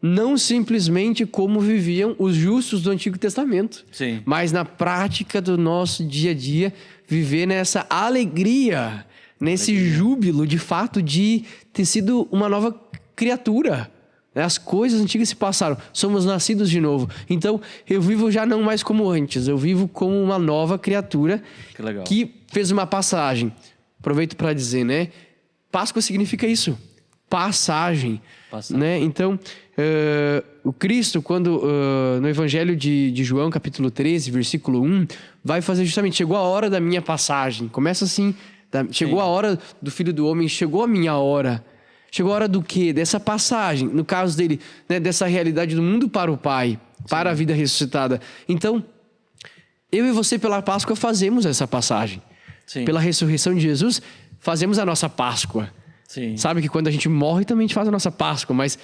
não simplesmente como viviam os justos do Antigo Testamento, Sim. mas na prática do nosso dia a dia, viver nessa alegria, nesse júbilo de fato de ter sido uma nova criatura. As coisas antigas se passaram, somos nascidos de novo. Então, eu vivo já não mais como antes, eu vivo como uma nova criatura Que legal. que fez uma passagem. Aproveito para dizer, né? Páscoa significa isso, passagem. Né? Então, o Cristo, quando no Evangelho de João, capítulo 13, versículo 1, vai fazer justamente, chegou a hora da minha passagem. Começa assim, chegou a hora do Filho do Homem, chegou a minha hora. Chegou a hora do quê? Dessa passagem, no caso dele, né? Dessa realidade do mundo para o Pai, para a vida ressuscitada. Então, eu e você pela Páscoa fazemos essa passagem. Sim. Pela ressurreição de Jesus, fazemos a nossa Páscoa. Sim. Sabe que quando a gente morre também a gente faz a nossa Páscoa, mas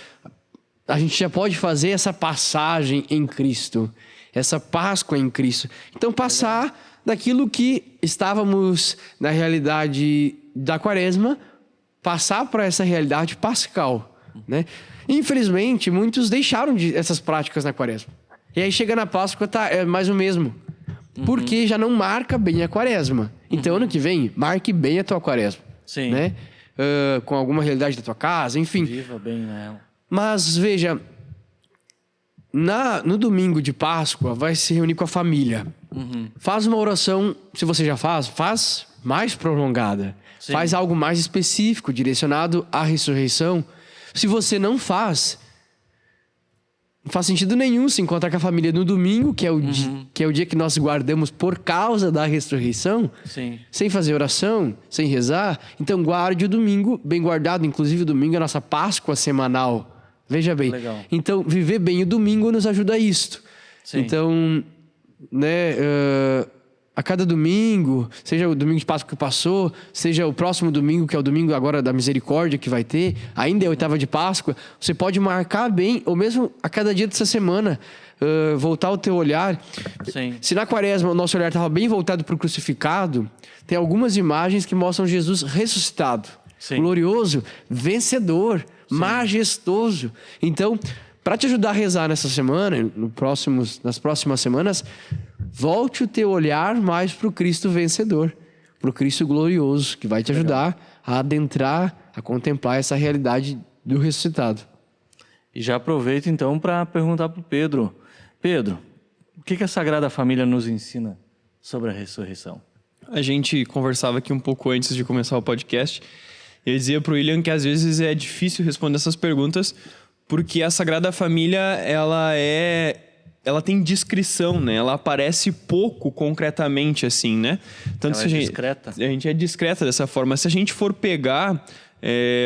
a gente já pode fazer essa passagem em Cristo, essa Páscoa em Cristo. Então passar daquilo que estávamos na realidade da Quaresma, passar para essa realidade pascal, né? Infelizmente, muitos deixaram essas práticas na Quaresma. E aí chega na Páscoa, é mais o mesmo. Porque já não marca bem a Quaresma. Então ano que vem, marque bem a tua Quaresma. Sim. Né? Com alguma realidade da tua casa, enfim. Viva bem nela. Mas veja, no domingo de Páscoa, vai se reunir com a família. Faz uma oração, se você já faz mais prolongada. Sim. Faz algo mais específico, direcionado à ressurreição. Se você não faz sentido nenhum se encontrar com a família no domingo, que é o dia que nós guardamos por causa da ressurreição, Sim. sem fazer oração, sem rezar. Então guarde o domingo bem guardado. Inclusive o domingo é a nossa Páscoa semanal. Veja bem. Legal. Então viver bem o domingo nos ajuda a isto. Sim. Então, né, a cada domingo, seja o domingo de Páscoa que passou, seja o próximo domingo, que é o domingo agora da misericórdia que vai ter, ainda é a 8ª de Páscoa, você pode marcar bem, ou mesmo a cada dia dessa semana, voltar o teu olhar. Sim. Se na Quaresma o nosso olhar estava bem voltado para o crucificado, tem algumas imagens que mostram Jesus ressuscitado, Sim. glorioso, vencedor, majestoso. Então, para te ajudar a rezar nessa semana, nas próximas semanas, volte o teu olhar mais para o Cristo vencedor, para o Cristo glorioso, que vai te ajudar a adentrar, a contemplar essa realidade do ressuscitado. E já aproveito então para perguntar para o Pedro. Pedro, o que a Sagrada Família nos ensina sobre a ressurreição? A gente conversava aqui um pouco antes de começar o podcast Eu dizia pro William que às vezes é difícil responder essas perguntas porque a Sagrada Família, ela tem descrição, né? Ela aparece pouco concretamente, assim, né? Tanto Ela é discreta. A gente é discreta dessa forma. Se a gente for pegar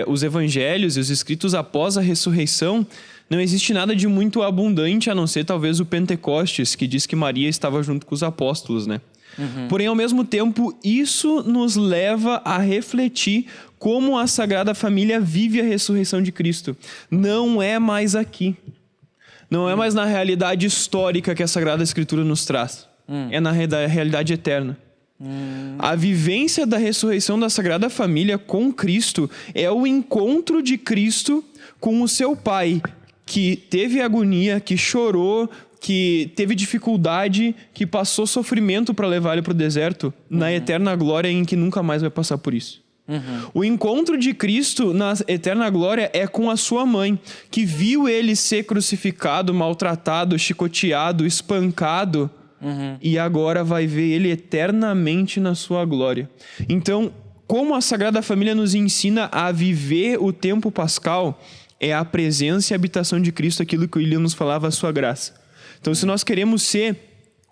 os evangelhos e os escritos após a ressurreição, não existe nada de muito abundante, a não ser talvez o Pentecostes, que diz que Maria estava junto com os apóstolos, né? Porém, ao mesmo tempo, isso nos leva a refletir como a Sagrada Família vive a ressurreição de Cristo. Não é mais aqui. Não é mais na realidade histórica que a Sagrada Escritura nos traz. É na realidade eterna. A vivência da ressurreição da Sagrada Família com Cristo é o encontro de Cristo com o seu Pai, que teve agonia, que chorou, que teve dificuldade, que passou sofrimento para levar ele para o deserto, na eterna glória em que nunca mais vai passar por isso. O encontro de Cristo na eterna glória é com a sua mãe, que viu ele ser crucificado, maltratado, chicoteado, espancado, e agora vai ver ele eternamente na sua glória. Então, como a Sagrada Família nos ensina a viver o tempo pascal, é a presença e a habitação de Cristo, aquilo que o William nos falava, a sua graça. Então, se nós queremos ser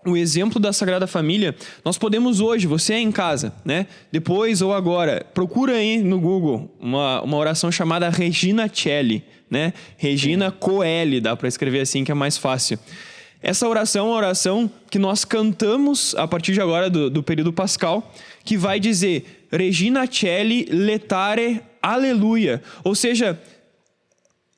o exemplo da Sagrada Família, nós podemos hoje, você é em casa, né? Depois ou agora, procura aí no Google uma oração chamada Regina Coeli, né? Regina Coeli, dá para escrever assim que é mais fácil. Essa oração é uma oração que nós cantamos a partir de agora do período pascal, que vai dizer Regina Coeli letare aleluia, ou seja,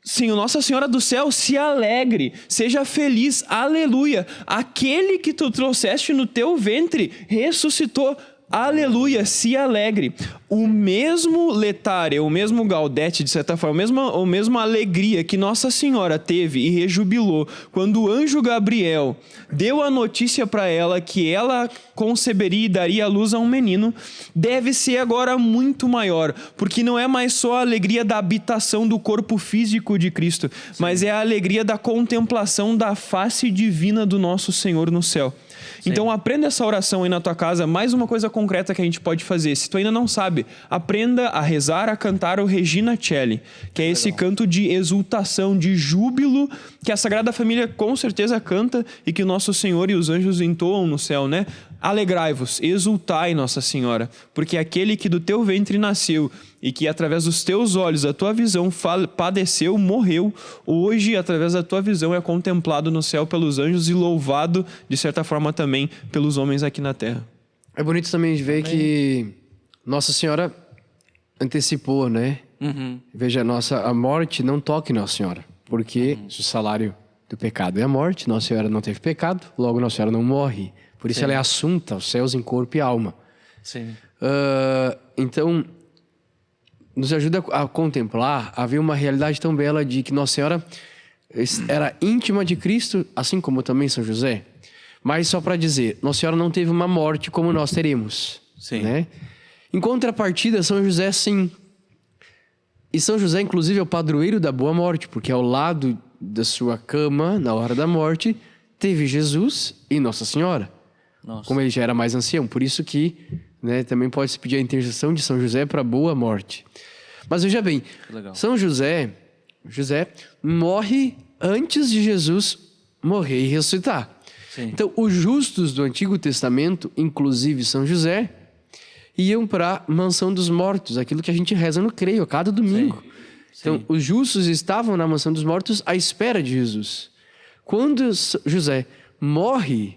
Senhor, Nossa Senhora do Céu, se alegre, seja feliz, aleluia. Aquele que tu trouxeste no teu ventre ressuscitou, aleluia, se alegre. O mesmo letare, o mesmo gaudete, de certa forma, a mesma alegria que Nossa Senhora teve e rejubilou quando o anjo Gabriel deu a notícia para ela que ela conceberia e daria à luz a um menino, deve ser agora muito maior, porque não é mais só a alegria da habitação do corpo físico de Cristo, mas é a alegria da contemplação da face divina do nosso Senhor no céu. Então aprenda essa oração aí na tua casa. Mais uma coisa concreta que a gente pode fazer. Se tu ainda não sabe, aprenda a rezar, a cantar o Regina Coeli, que é esse canto de exultação, de júbilo, que a Sagrada Família com certeza canta e que o nosso Senhor e os anjos entoam no céu, né? Alegrai-vos, exultai, Nossa Senhora, porque aquele que do teu ventre nasceu e que através dos teus olhos, da tua visão, padeceu, morreu, hoje através da tua visão é contemplado no céu pelos anjos e louvado, de certa forma também, pelos homens aqui na terra. É bonito também de ver que Nossa Senhora antecipou, né? Veja, a morte não toca em Nossa Senhora, porque o salário do pecado é a morte, Nossa Senhora não teve pecado, logo Nossa Senhora não morre. Por isso ela é assunta aos céus em corpo e alma. Sim. Então, nos ajuda a contemplar, a ver uma realidade tão bela de que Nossa Senhora era íntima de Cristo, assim como também São José. Mas só para dizer, Nossa Senhora não teve uma morte como nós teremos. Sim. Né? Em contrapartida, São José sim. E São José, inclusive, é o padroeiro da boa morte, porque ao lado da sua cama, na hora da morte, teve Jesus e Nossa Senhora. Nossa. Como ele já era mais ancião. Por isso que, né, também pode-se pedir a intercessão de São José para boa morte. Mas veja bem, Legal. São José morre antes de Jesus morrer e ressuscitar. Sim. Então, os justos do Antigo Testamento, inclusive São José, iam para a mansão dos mortos, aquilo que a gente reza no creio a cada domingo. Sim. Então, os justos estavam na mansão dos mortos à espera de Jesus. Quando José morre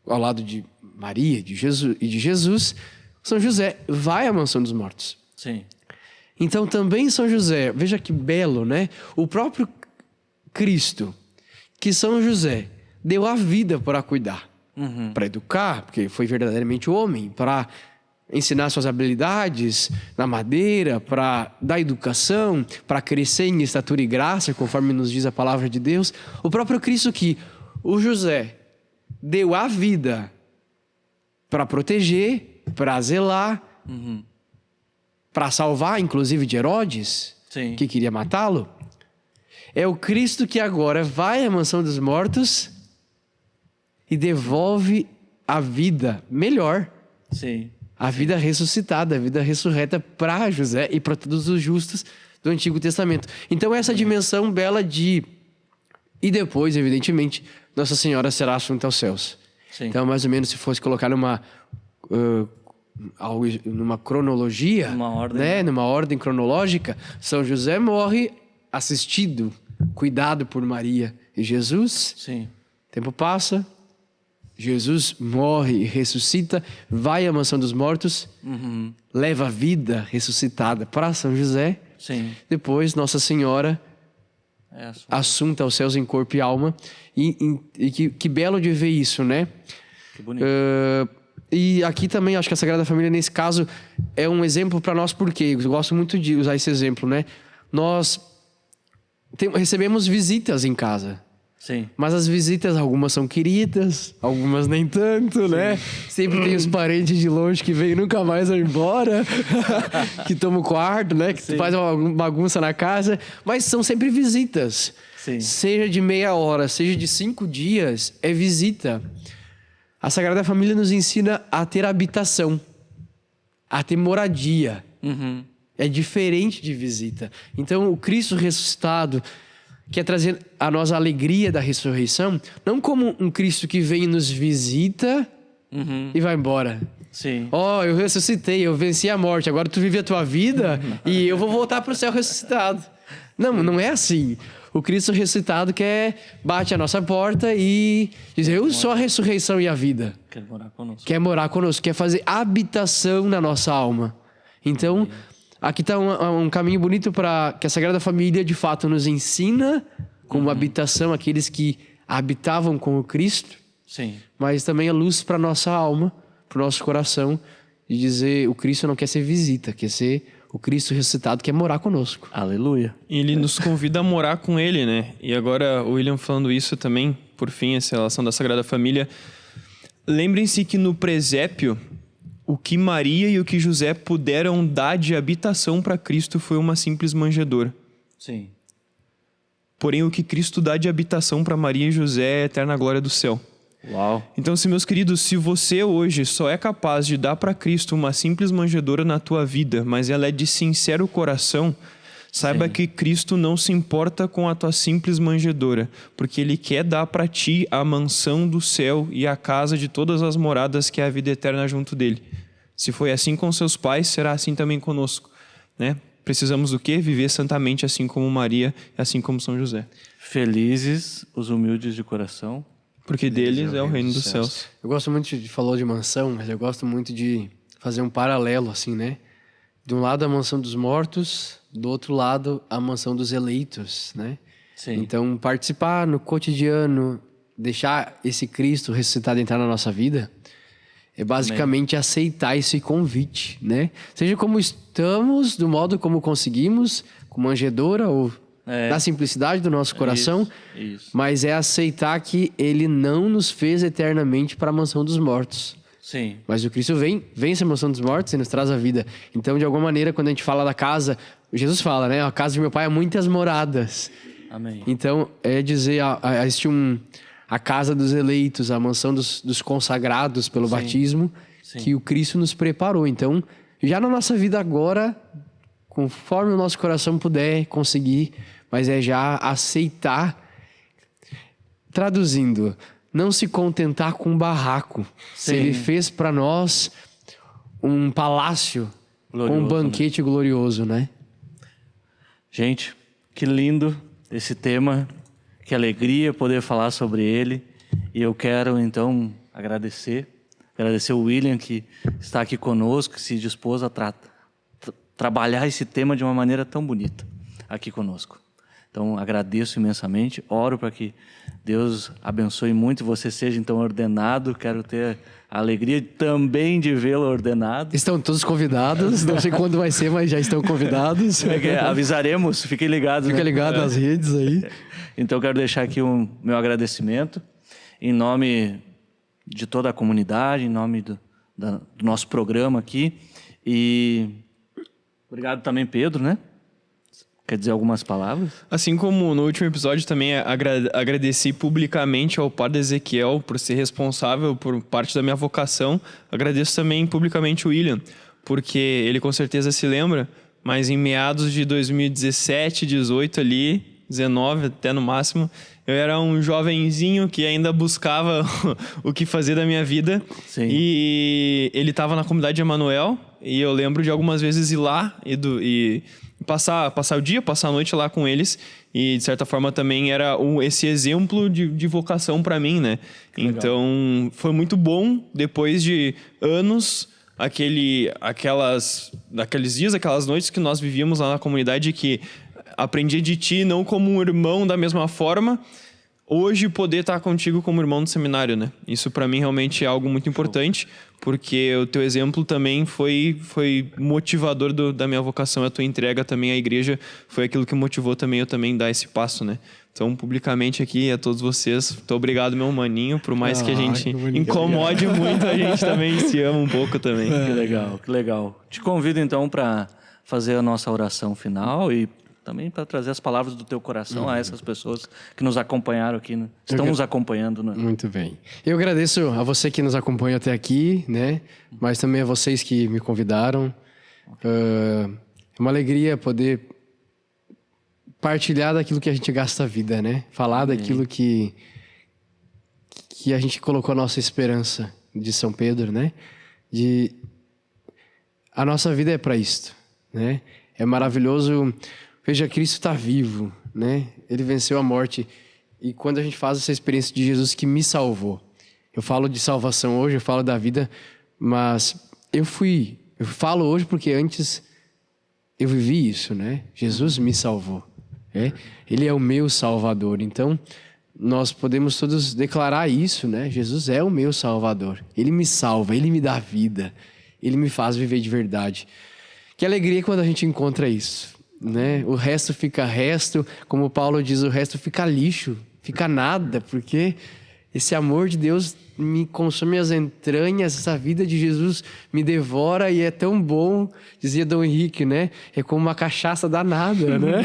ao lado de Maria e de Jesus, São José vai à mansão dos mortos. Sim. Então também São José, veja que belo, né? O próprio Cristo, que São José deu a vida para cuidar, para educar, porque foi verdadeiramente homem, para ensinar suas habilidades na madeira, para dar educação, para crescer em estatura e graça, conforme nos diz a palavra de Deus. O próprio Cristo que o José deu a vida para proteger, para zelar, para salvar, inclusive, de Herodes, Sim. que queria matá-lo. É o Cristo que agora vai à mansão dos mortos e devolve a vida melhor, Sim. a vida ressuscitada, a vida ressurreta para José e para todos os justos do Antigo Testamento. Então essa dimensão bela de... E depois, evidentemente, Nossa Senhora será assunta aos céus. Sim. Então, mais ou menos, se fosse colocar numa cronologia, Numa ordem. né? Numa ordem cronológica, São José morre assistido, cuidado por Maria e Jesus. Sim. Tempo passa, Jesus morre e ressuscita, vai à mansão dos mortos, leva a vida ressuscitada para São José. Sim. Depois, Nossa Senhora É a sua. assunta aos céus em corpo e alma. E que belo de ver isso, né? Que bonito. E aqui também, acho que a Sagrada Família, nesse caso, é um exemplo para nós, porque eu gosto muito de usar esse exemplo, né? Nós recebemos visitas em casa. Sim. Mas as visitas, algumas são queridas, algumas nem tanto, né? Sempre tem os parentes de longe que vêm e nunca mais vão embora, que tomam o quarto, né? Que faz uma bagunça na casa. Mas são sempre visitas. Sim. Seja de meia hora, seja de 5 dias, é visita. A Sagrada Família nos ensina a ter habitação, a ter moradia. Uhum. É diferente de visita. Então, o Cristo ressuscitado quer trazer a nós a alegria da ressurreição, não como um Cristo que vem e nos visita e vai embora. Sim. Ó, eu ressuscitei, eu venci a morte, agora tu vive a tua vida e eu vou voltar para o céu ressuscitado. Não, não é assim. O Cristo ressuscitado bate a nossa porta e diz, eu sou a ressurreição e a vida. Quer morar conosco. Quer morar conosco, quer fazer habitação na nossa alma. Então, aqui está um caminho bonito para que a Sagrada Família, de fato, nos ensina como habitação aqueles que habitavam com o Cristo, Sim. mas também a luz para nossa alma, para o nosso coração, de dizer, o Cristo não quer ser visita, quer ser o Cristo ressuscitado, quer morar conosco. Aleluia. E ele nos convida a morar com ele, né? E agora o William falando isso também, por fim, essa relação da Sagrada Família. Lembrem-se que no presépio, o que Maria e o que José puderam dar de habitação para Cristo foi uma simples manjedoura. Sim. Porém, o que Cristo dá de habitação para Maria e José é a eterna glória do céu. Uau. Então, meus queridos, se você hoje só é capaz de dar para Cristo uma simples manjedoura na tua vida, mas ela é de sincero coração, saiba que Cristo não se importa com a tua simples manjedoura, porque Ele quer dar para ti a mansão do céu e a casa de todas as moradas que é a vida eterna junto dele. Se foi assim com seus pais, será assim também conosco, né? Precisamos do quê? Viver santamente assim como Maria e assim como São José. Felizes os humildes de coração. Porque deles é o reino dos céus. Eu gosto muito falou de mansão, mas eu gosto muito de fazer um paralelo, assim, né? De um lado a mansão dos mortos, do outro lado a mansão dos eleitos, né? Sim. Então, participar no cotidiano, deixar esse Cristo ressuscitado entrar na nossa vida, é basicamente aceitar esse convite, né? Seja como estamos, do modo como conseguimos, com manjedoura ou na simplicidade do nosso coração, Isso. mas é aceitar que Ele não nos fez eternamente para a mansão dos mortos. Sim. Mas o Cristo vence a mansão dos mortos e nos traz a vida. Então, de alguma maneira, quando a gente fala da casa, Jesus fala, né? A casa de meu pai há muitas moradas. Amém. Então, é dizer, existe a casa dos eleitos, a mansão dos consagrados pelo batismo, que o Cristo nos preparou. Então, já na nossa vida agora, conforme o nosso coração puder conseguir, mas é já aceitar. Traduzindo, não se contentar com um barraco. Se Ele fez para nós um palácio, Glorioso, um banquete glorioso, né? Gente, que lindo esse tema. Que alegria poder falar sobre ele. E eu quero, então, agradecer o William, que está aqui conosco, que se dispôs a trabalhar esse tema de uma maneira tão bonita aqui conosco. Então, agradeço imensamente, oro para que Deus abençoe muito e você seja, então, ordenado. Quero ter a alegria também de vê-lo ordenado. Estão todos convidados, não sei quando vai ser, mas já estão convidados. Avisaremos, fiquem ligados. Fica né? ligado nas redes aí. Então, quero deixar aqui o meu agradecimento em nome de toda a comunidade, em nome do nosso programa aqui. E obrigado também, Pedro, né? quer dizer algumas palavras? Assim como no último episódio também agradeci publicamente ao padre Ezequiel por ser responsável por parte da minha vocação, agradeço também publicamente o William, porque ele com certeza se lembra, mas em meados de 2017, 18 ali, 19 até no máximo, eu era um jovenzinho que ainda buscava o que fazer da minha vida. Sim. E ele estava na comunidade de Emanuel, e eu lembro de algumas vezes ir lá e passar o dia, passar a noite lá com eles. E, de certa forma, também era esse exemplo de vocação para mim, né? Então, foi muito bom, depois de anos, aqueles dias, aquelas noites que nós vivíamos lá na comunidade, que aprendi de ti não como um irmão da mesma forma, hoje poder estar contigo como irmão no seminário, né? Isso para mim realmente é algo muito importante, porque o teu exemplo também foi motivador da minha vocação, a tua entrega também à igreja foi aquilo que motivou também eu também dar esse passo, né? Então, publicamente aqui a todos vocês, muito obrigado, meu maninho, por mais que a gente incomode muito, a gente também se ama um pouco também. Que legal, que legal. Te convido então para fazer a nossa oração final e também para trazer as palavras do teu coração a essas pessoas que nos acompanharam aqui, né? Estão nos acompanhando, né? Muito bem. Eu agradeço a você que nos acompanha até aqui, né? Mas também a vocês que me convidaram. É uma alegria poder partilhar daquilo que a gente gasta a vida, né? Falar daquilo que a gente colocou a nossa esperança de São Pedro, né? A nossa vida é para isto, né? É maravilhoso. Veja, Cristo está vivo, né? Ele venceu a morte. E quando a gente faz essa experiência de Jesus que me salvou, eu falo de salvação hoje, eu falo da vida, mas eu falo hoje porque antes eu vivi isso, né? Jesus me salvou, né? Ele é o meu Salvador. Então, nós podemos todos declarar isso, né? Jesus é o meu Salvador. Ele me salva, Ele me dá vida, Ele me faz viver de verdade. Que alegria quando a gente encontra isso, né? O resto fica resto, como Paulo diz, o resto fica lixo, fica nada, porque esse amor de Deus me consome as entranhas, essa vida de Jesus me devora e é tão bom, dizia Dom Henrique, né? É como uma cachaça danada, né?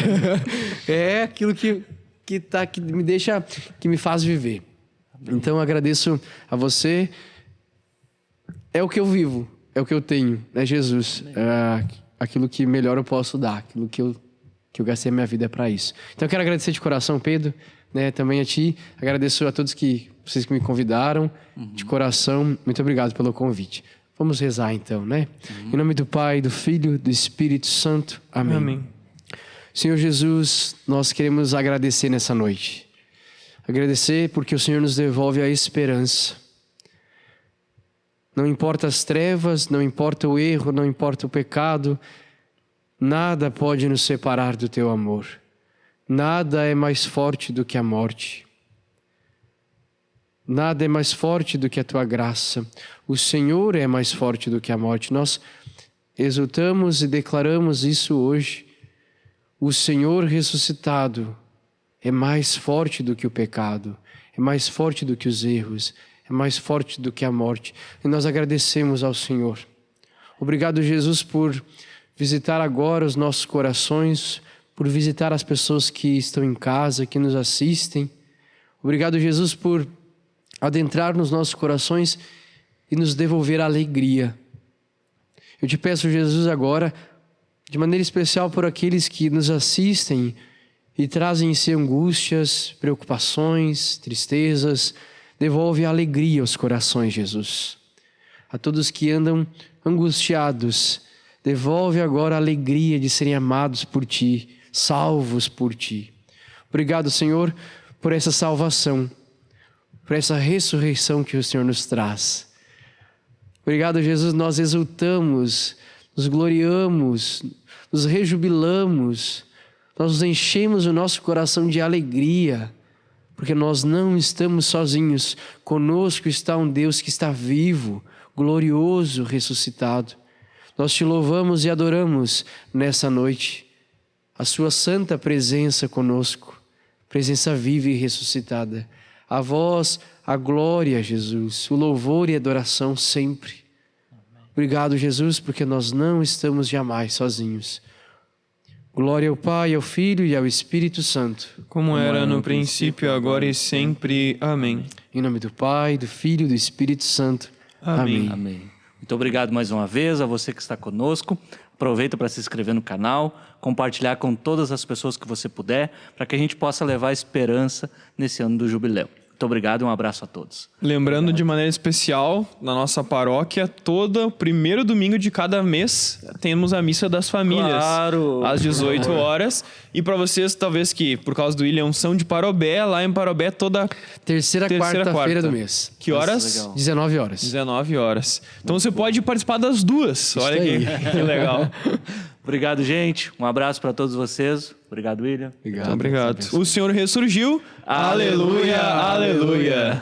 É aquilo que me deixa, que me faz viver. Então, agradeço a você. É o que eu vivo, é o que eu tenho, né, Jesus? Aquilo que melhor eu posso dar, aquilo que eu gastei a minha vida para isso. Então eu quero agradecer de coração, Pedro, né, também a ti, agradeço a todos vocês que me convidaram, de coração, muito obrigado pelo convite. Vamos rezar então, né? Em nome do Pai, do Filho, do Espírito Santo. Amém. Amém. Senhor Jesus, nós queremos agradecer nessa noite. Agradecer porque o Senhor nos devolve a esperança. Não importa as trevas, não importa o erro, não importa o pecado, nada pode nos separar do teu amor. Nada é mais forte do que a morte. Nada é mais forte do que a tua graça. O Senhor é mais forte do que a morte. Nós exultamos e declaramos isso hoje. O Senhor ressuscitado é mais forte do que o pecado, é mais forte do que os erros, é mais forte do que a morte. E nós agradecemos ao Senhor. Obrigado, Jesus, por visitar agora os nossos corações, por visitar as pessoas que estão em casa, que nos assistem. Obrigado, Jesus, por adentrar nos nossos corações e nos devolver a alegria. Eu te peço, Jesus, agora, de maneira especial por aqueles que nos assistem e trazem em si angústias, preocupações, tristezas. Devolve a alegria aos corações, Jesus. A todos que andam angustiados, devolve agora a alegria de serem amados por Ti, salvos por Ti. Obrigado, Senhor, por essa salvação, por essa ressurreição que o Senhor nos traz. Obrigado, Jesus, nós exultamos, nos gloriamos, nos rejubilamos, nós nos enchemos o nosso coração de alegria, porque nós não estamos sozinhos. Conosco está um Deus que está vivo, glorioso, ressuscitado. Nós te louvamos e adoramos nessa noite. A sua santa presença conosco, presença viva e ressuscitada. A vós, a glória, Jesus, o louvor e a adoração sempre. Obrigado, Jesus, porque nós não estamos jamais sozinhos. Glória ao Pai, ao Filho e ao Espírito Santo. Como era no princípio, agora e sempre. Amém. Em nome do Pai, do Filho e do Espírito Santo. Amém. Amém. Muito obrigado mais uma vez a você que está conosco. Aproveita para se inscrever no canal, compartilhar com todas as pessoas que você puder, para que a gente possa levar esperança nesse ano do jubileu. Muito obrigado e um abraço a todos. Lembrando de maneira especial, na nossa paróquia, todo primeiro domingo de cada mês, temos a Missa das Famílias. Claro! Às 18 horas. E para vocês, talvez que, por causa do William, são de Parobé, lá em Parobé, toda Terceira quarta-feira quarta. do mês. Que horas? legal. 19 horas. 19 horas. Então você pode participar das duas. Olha que legal. Obrigado, gente. Um abraço para todos vocês. Obrigado, William. Obrigado. Muito obrigado. O Senhor ressurgiu. Aleluia, aleluia.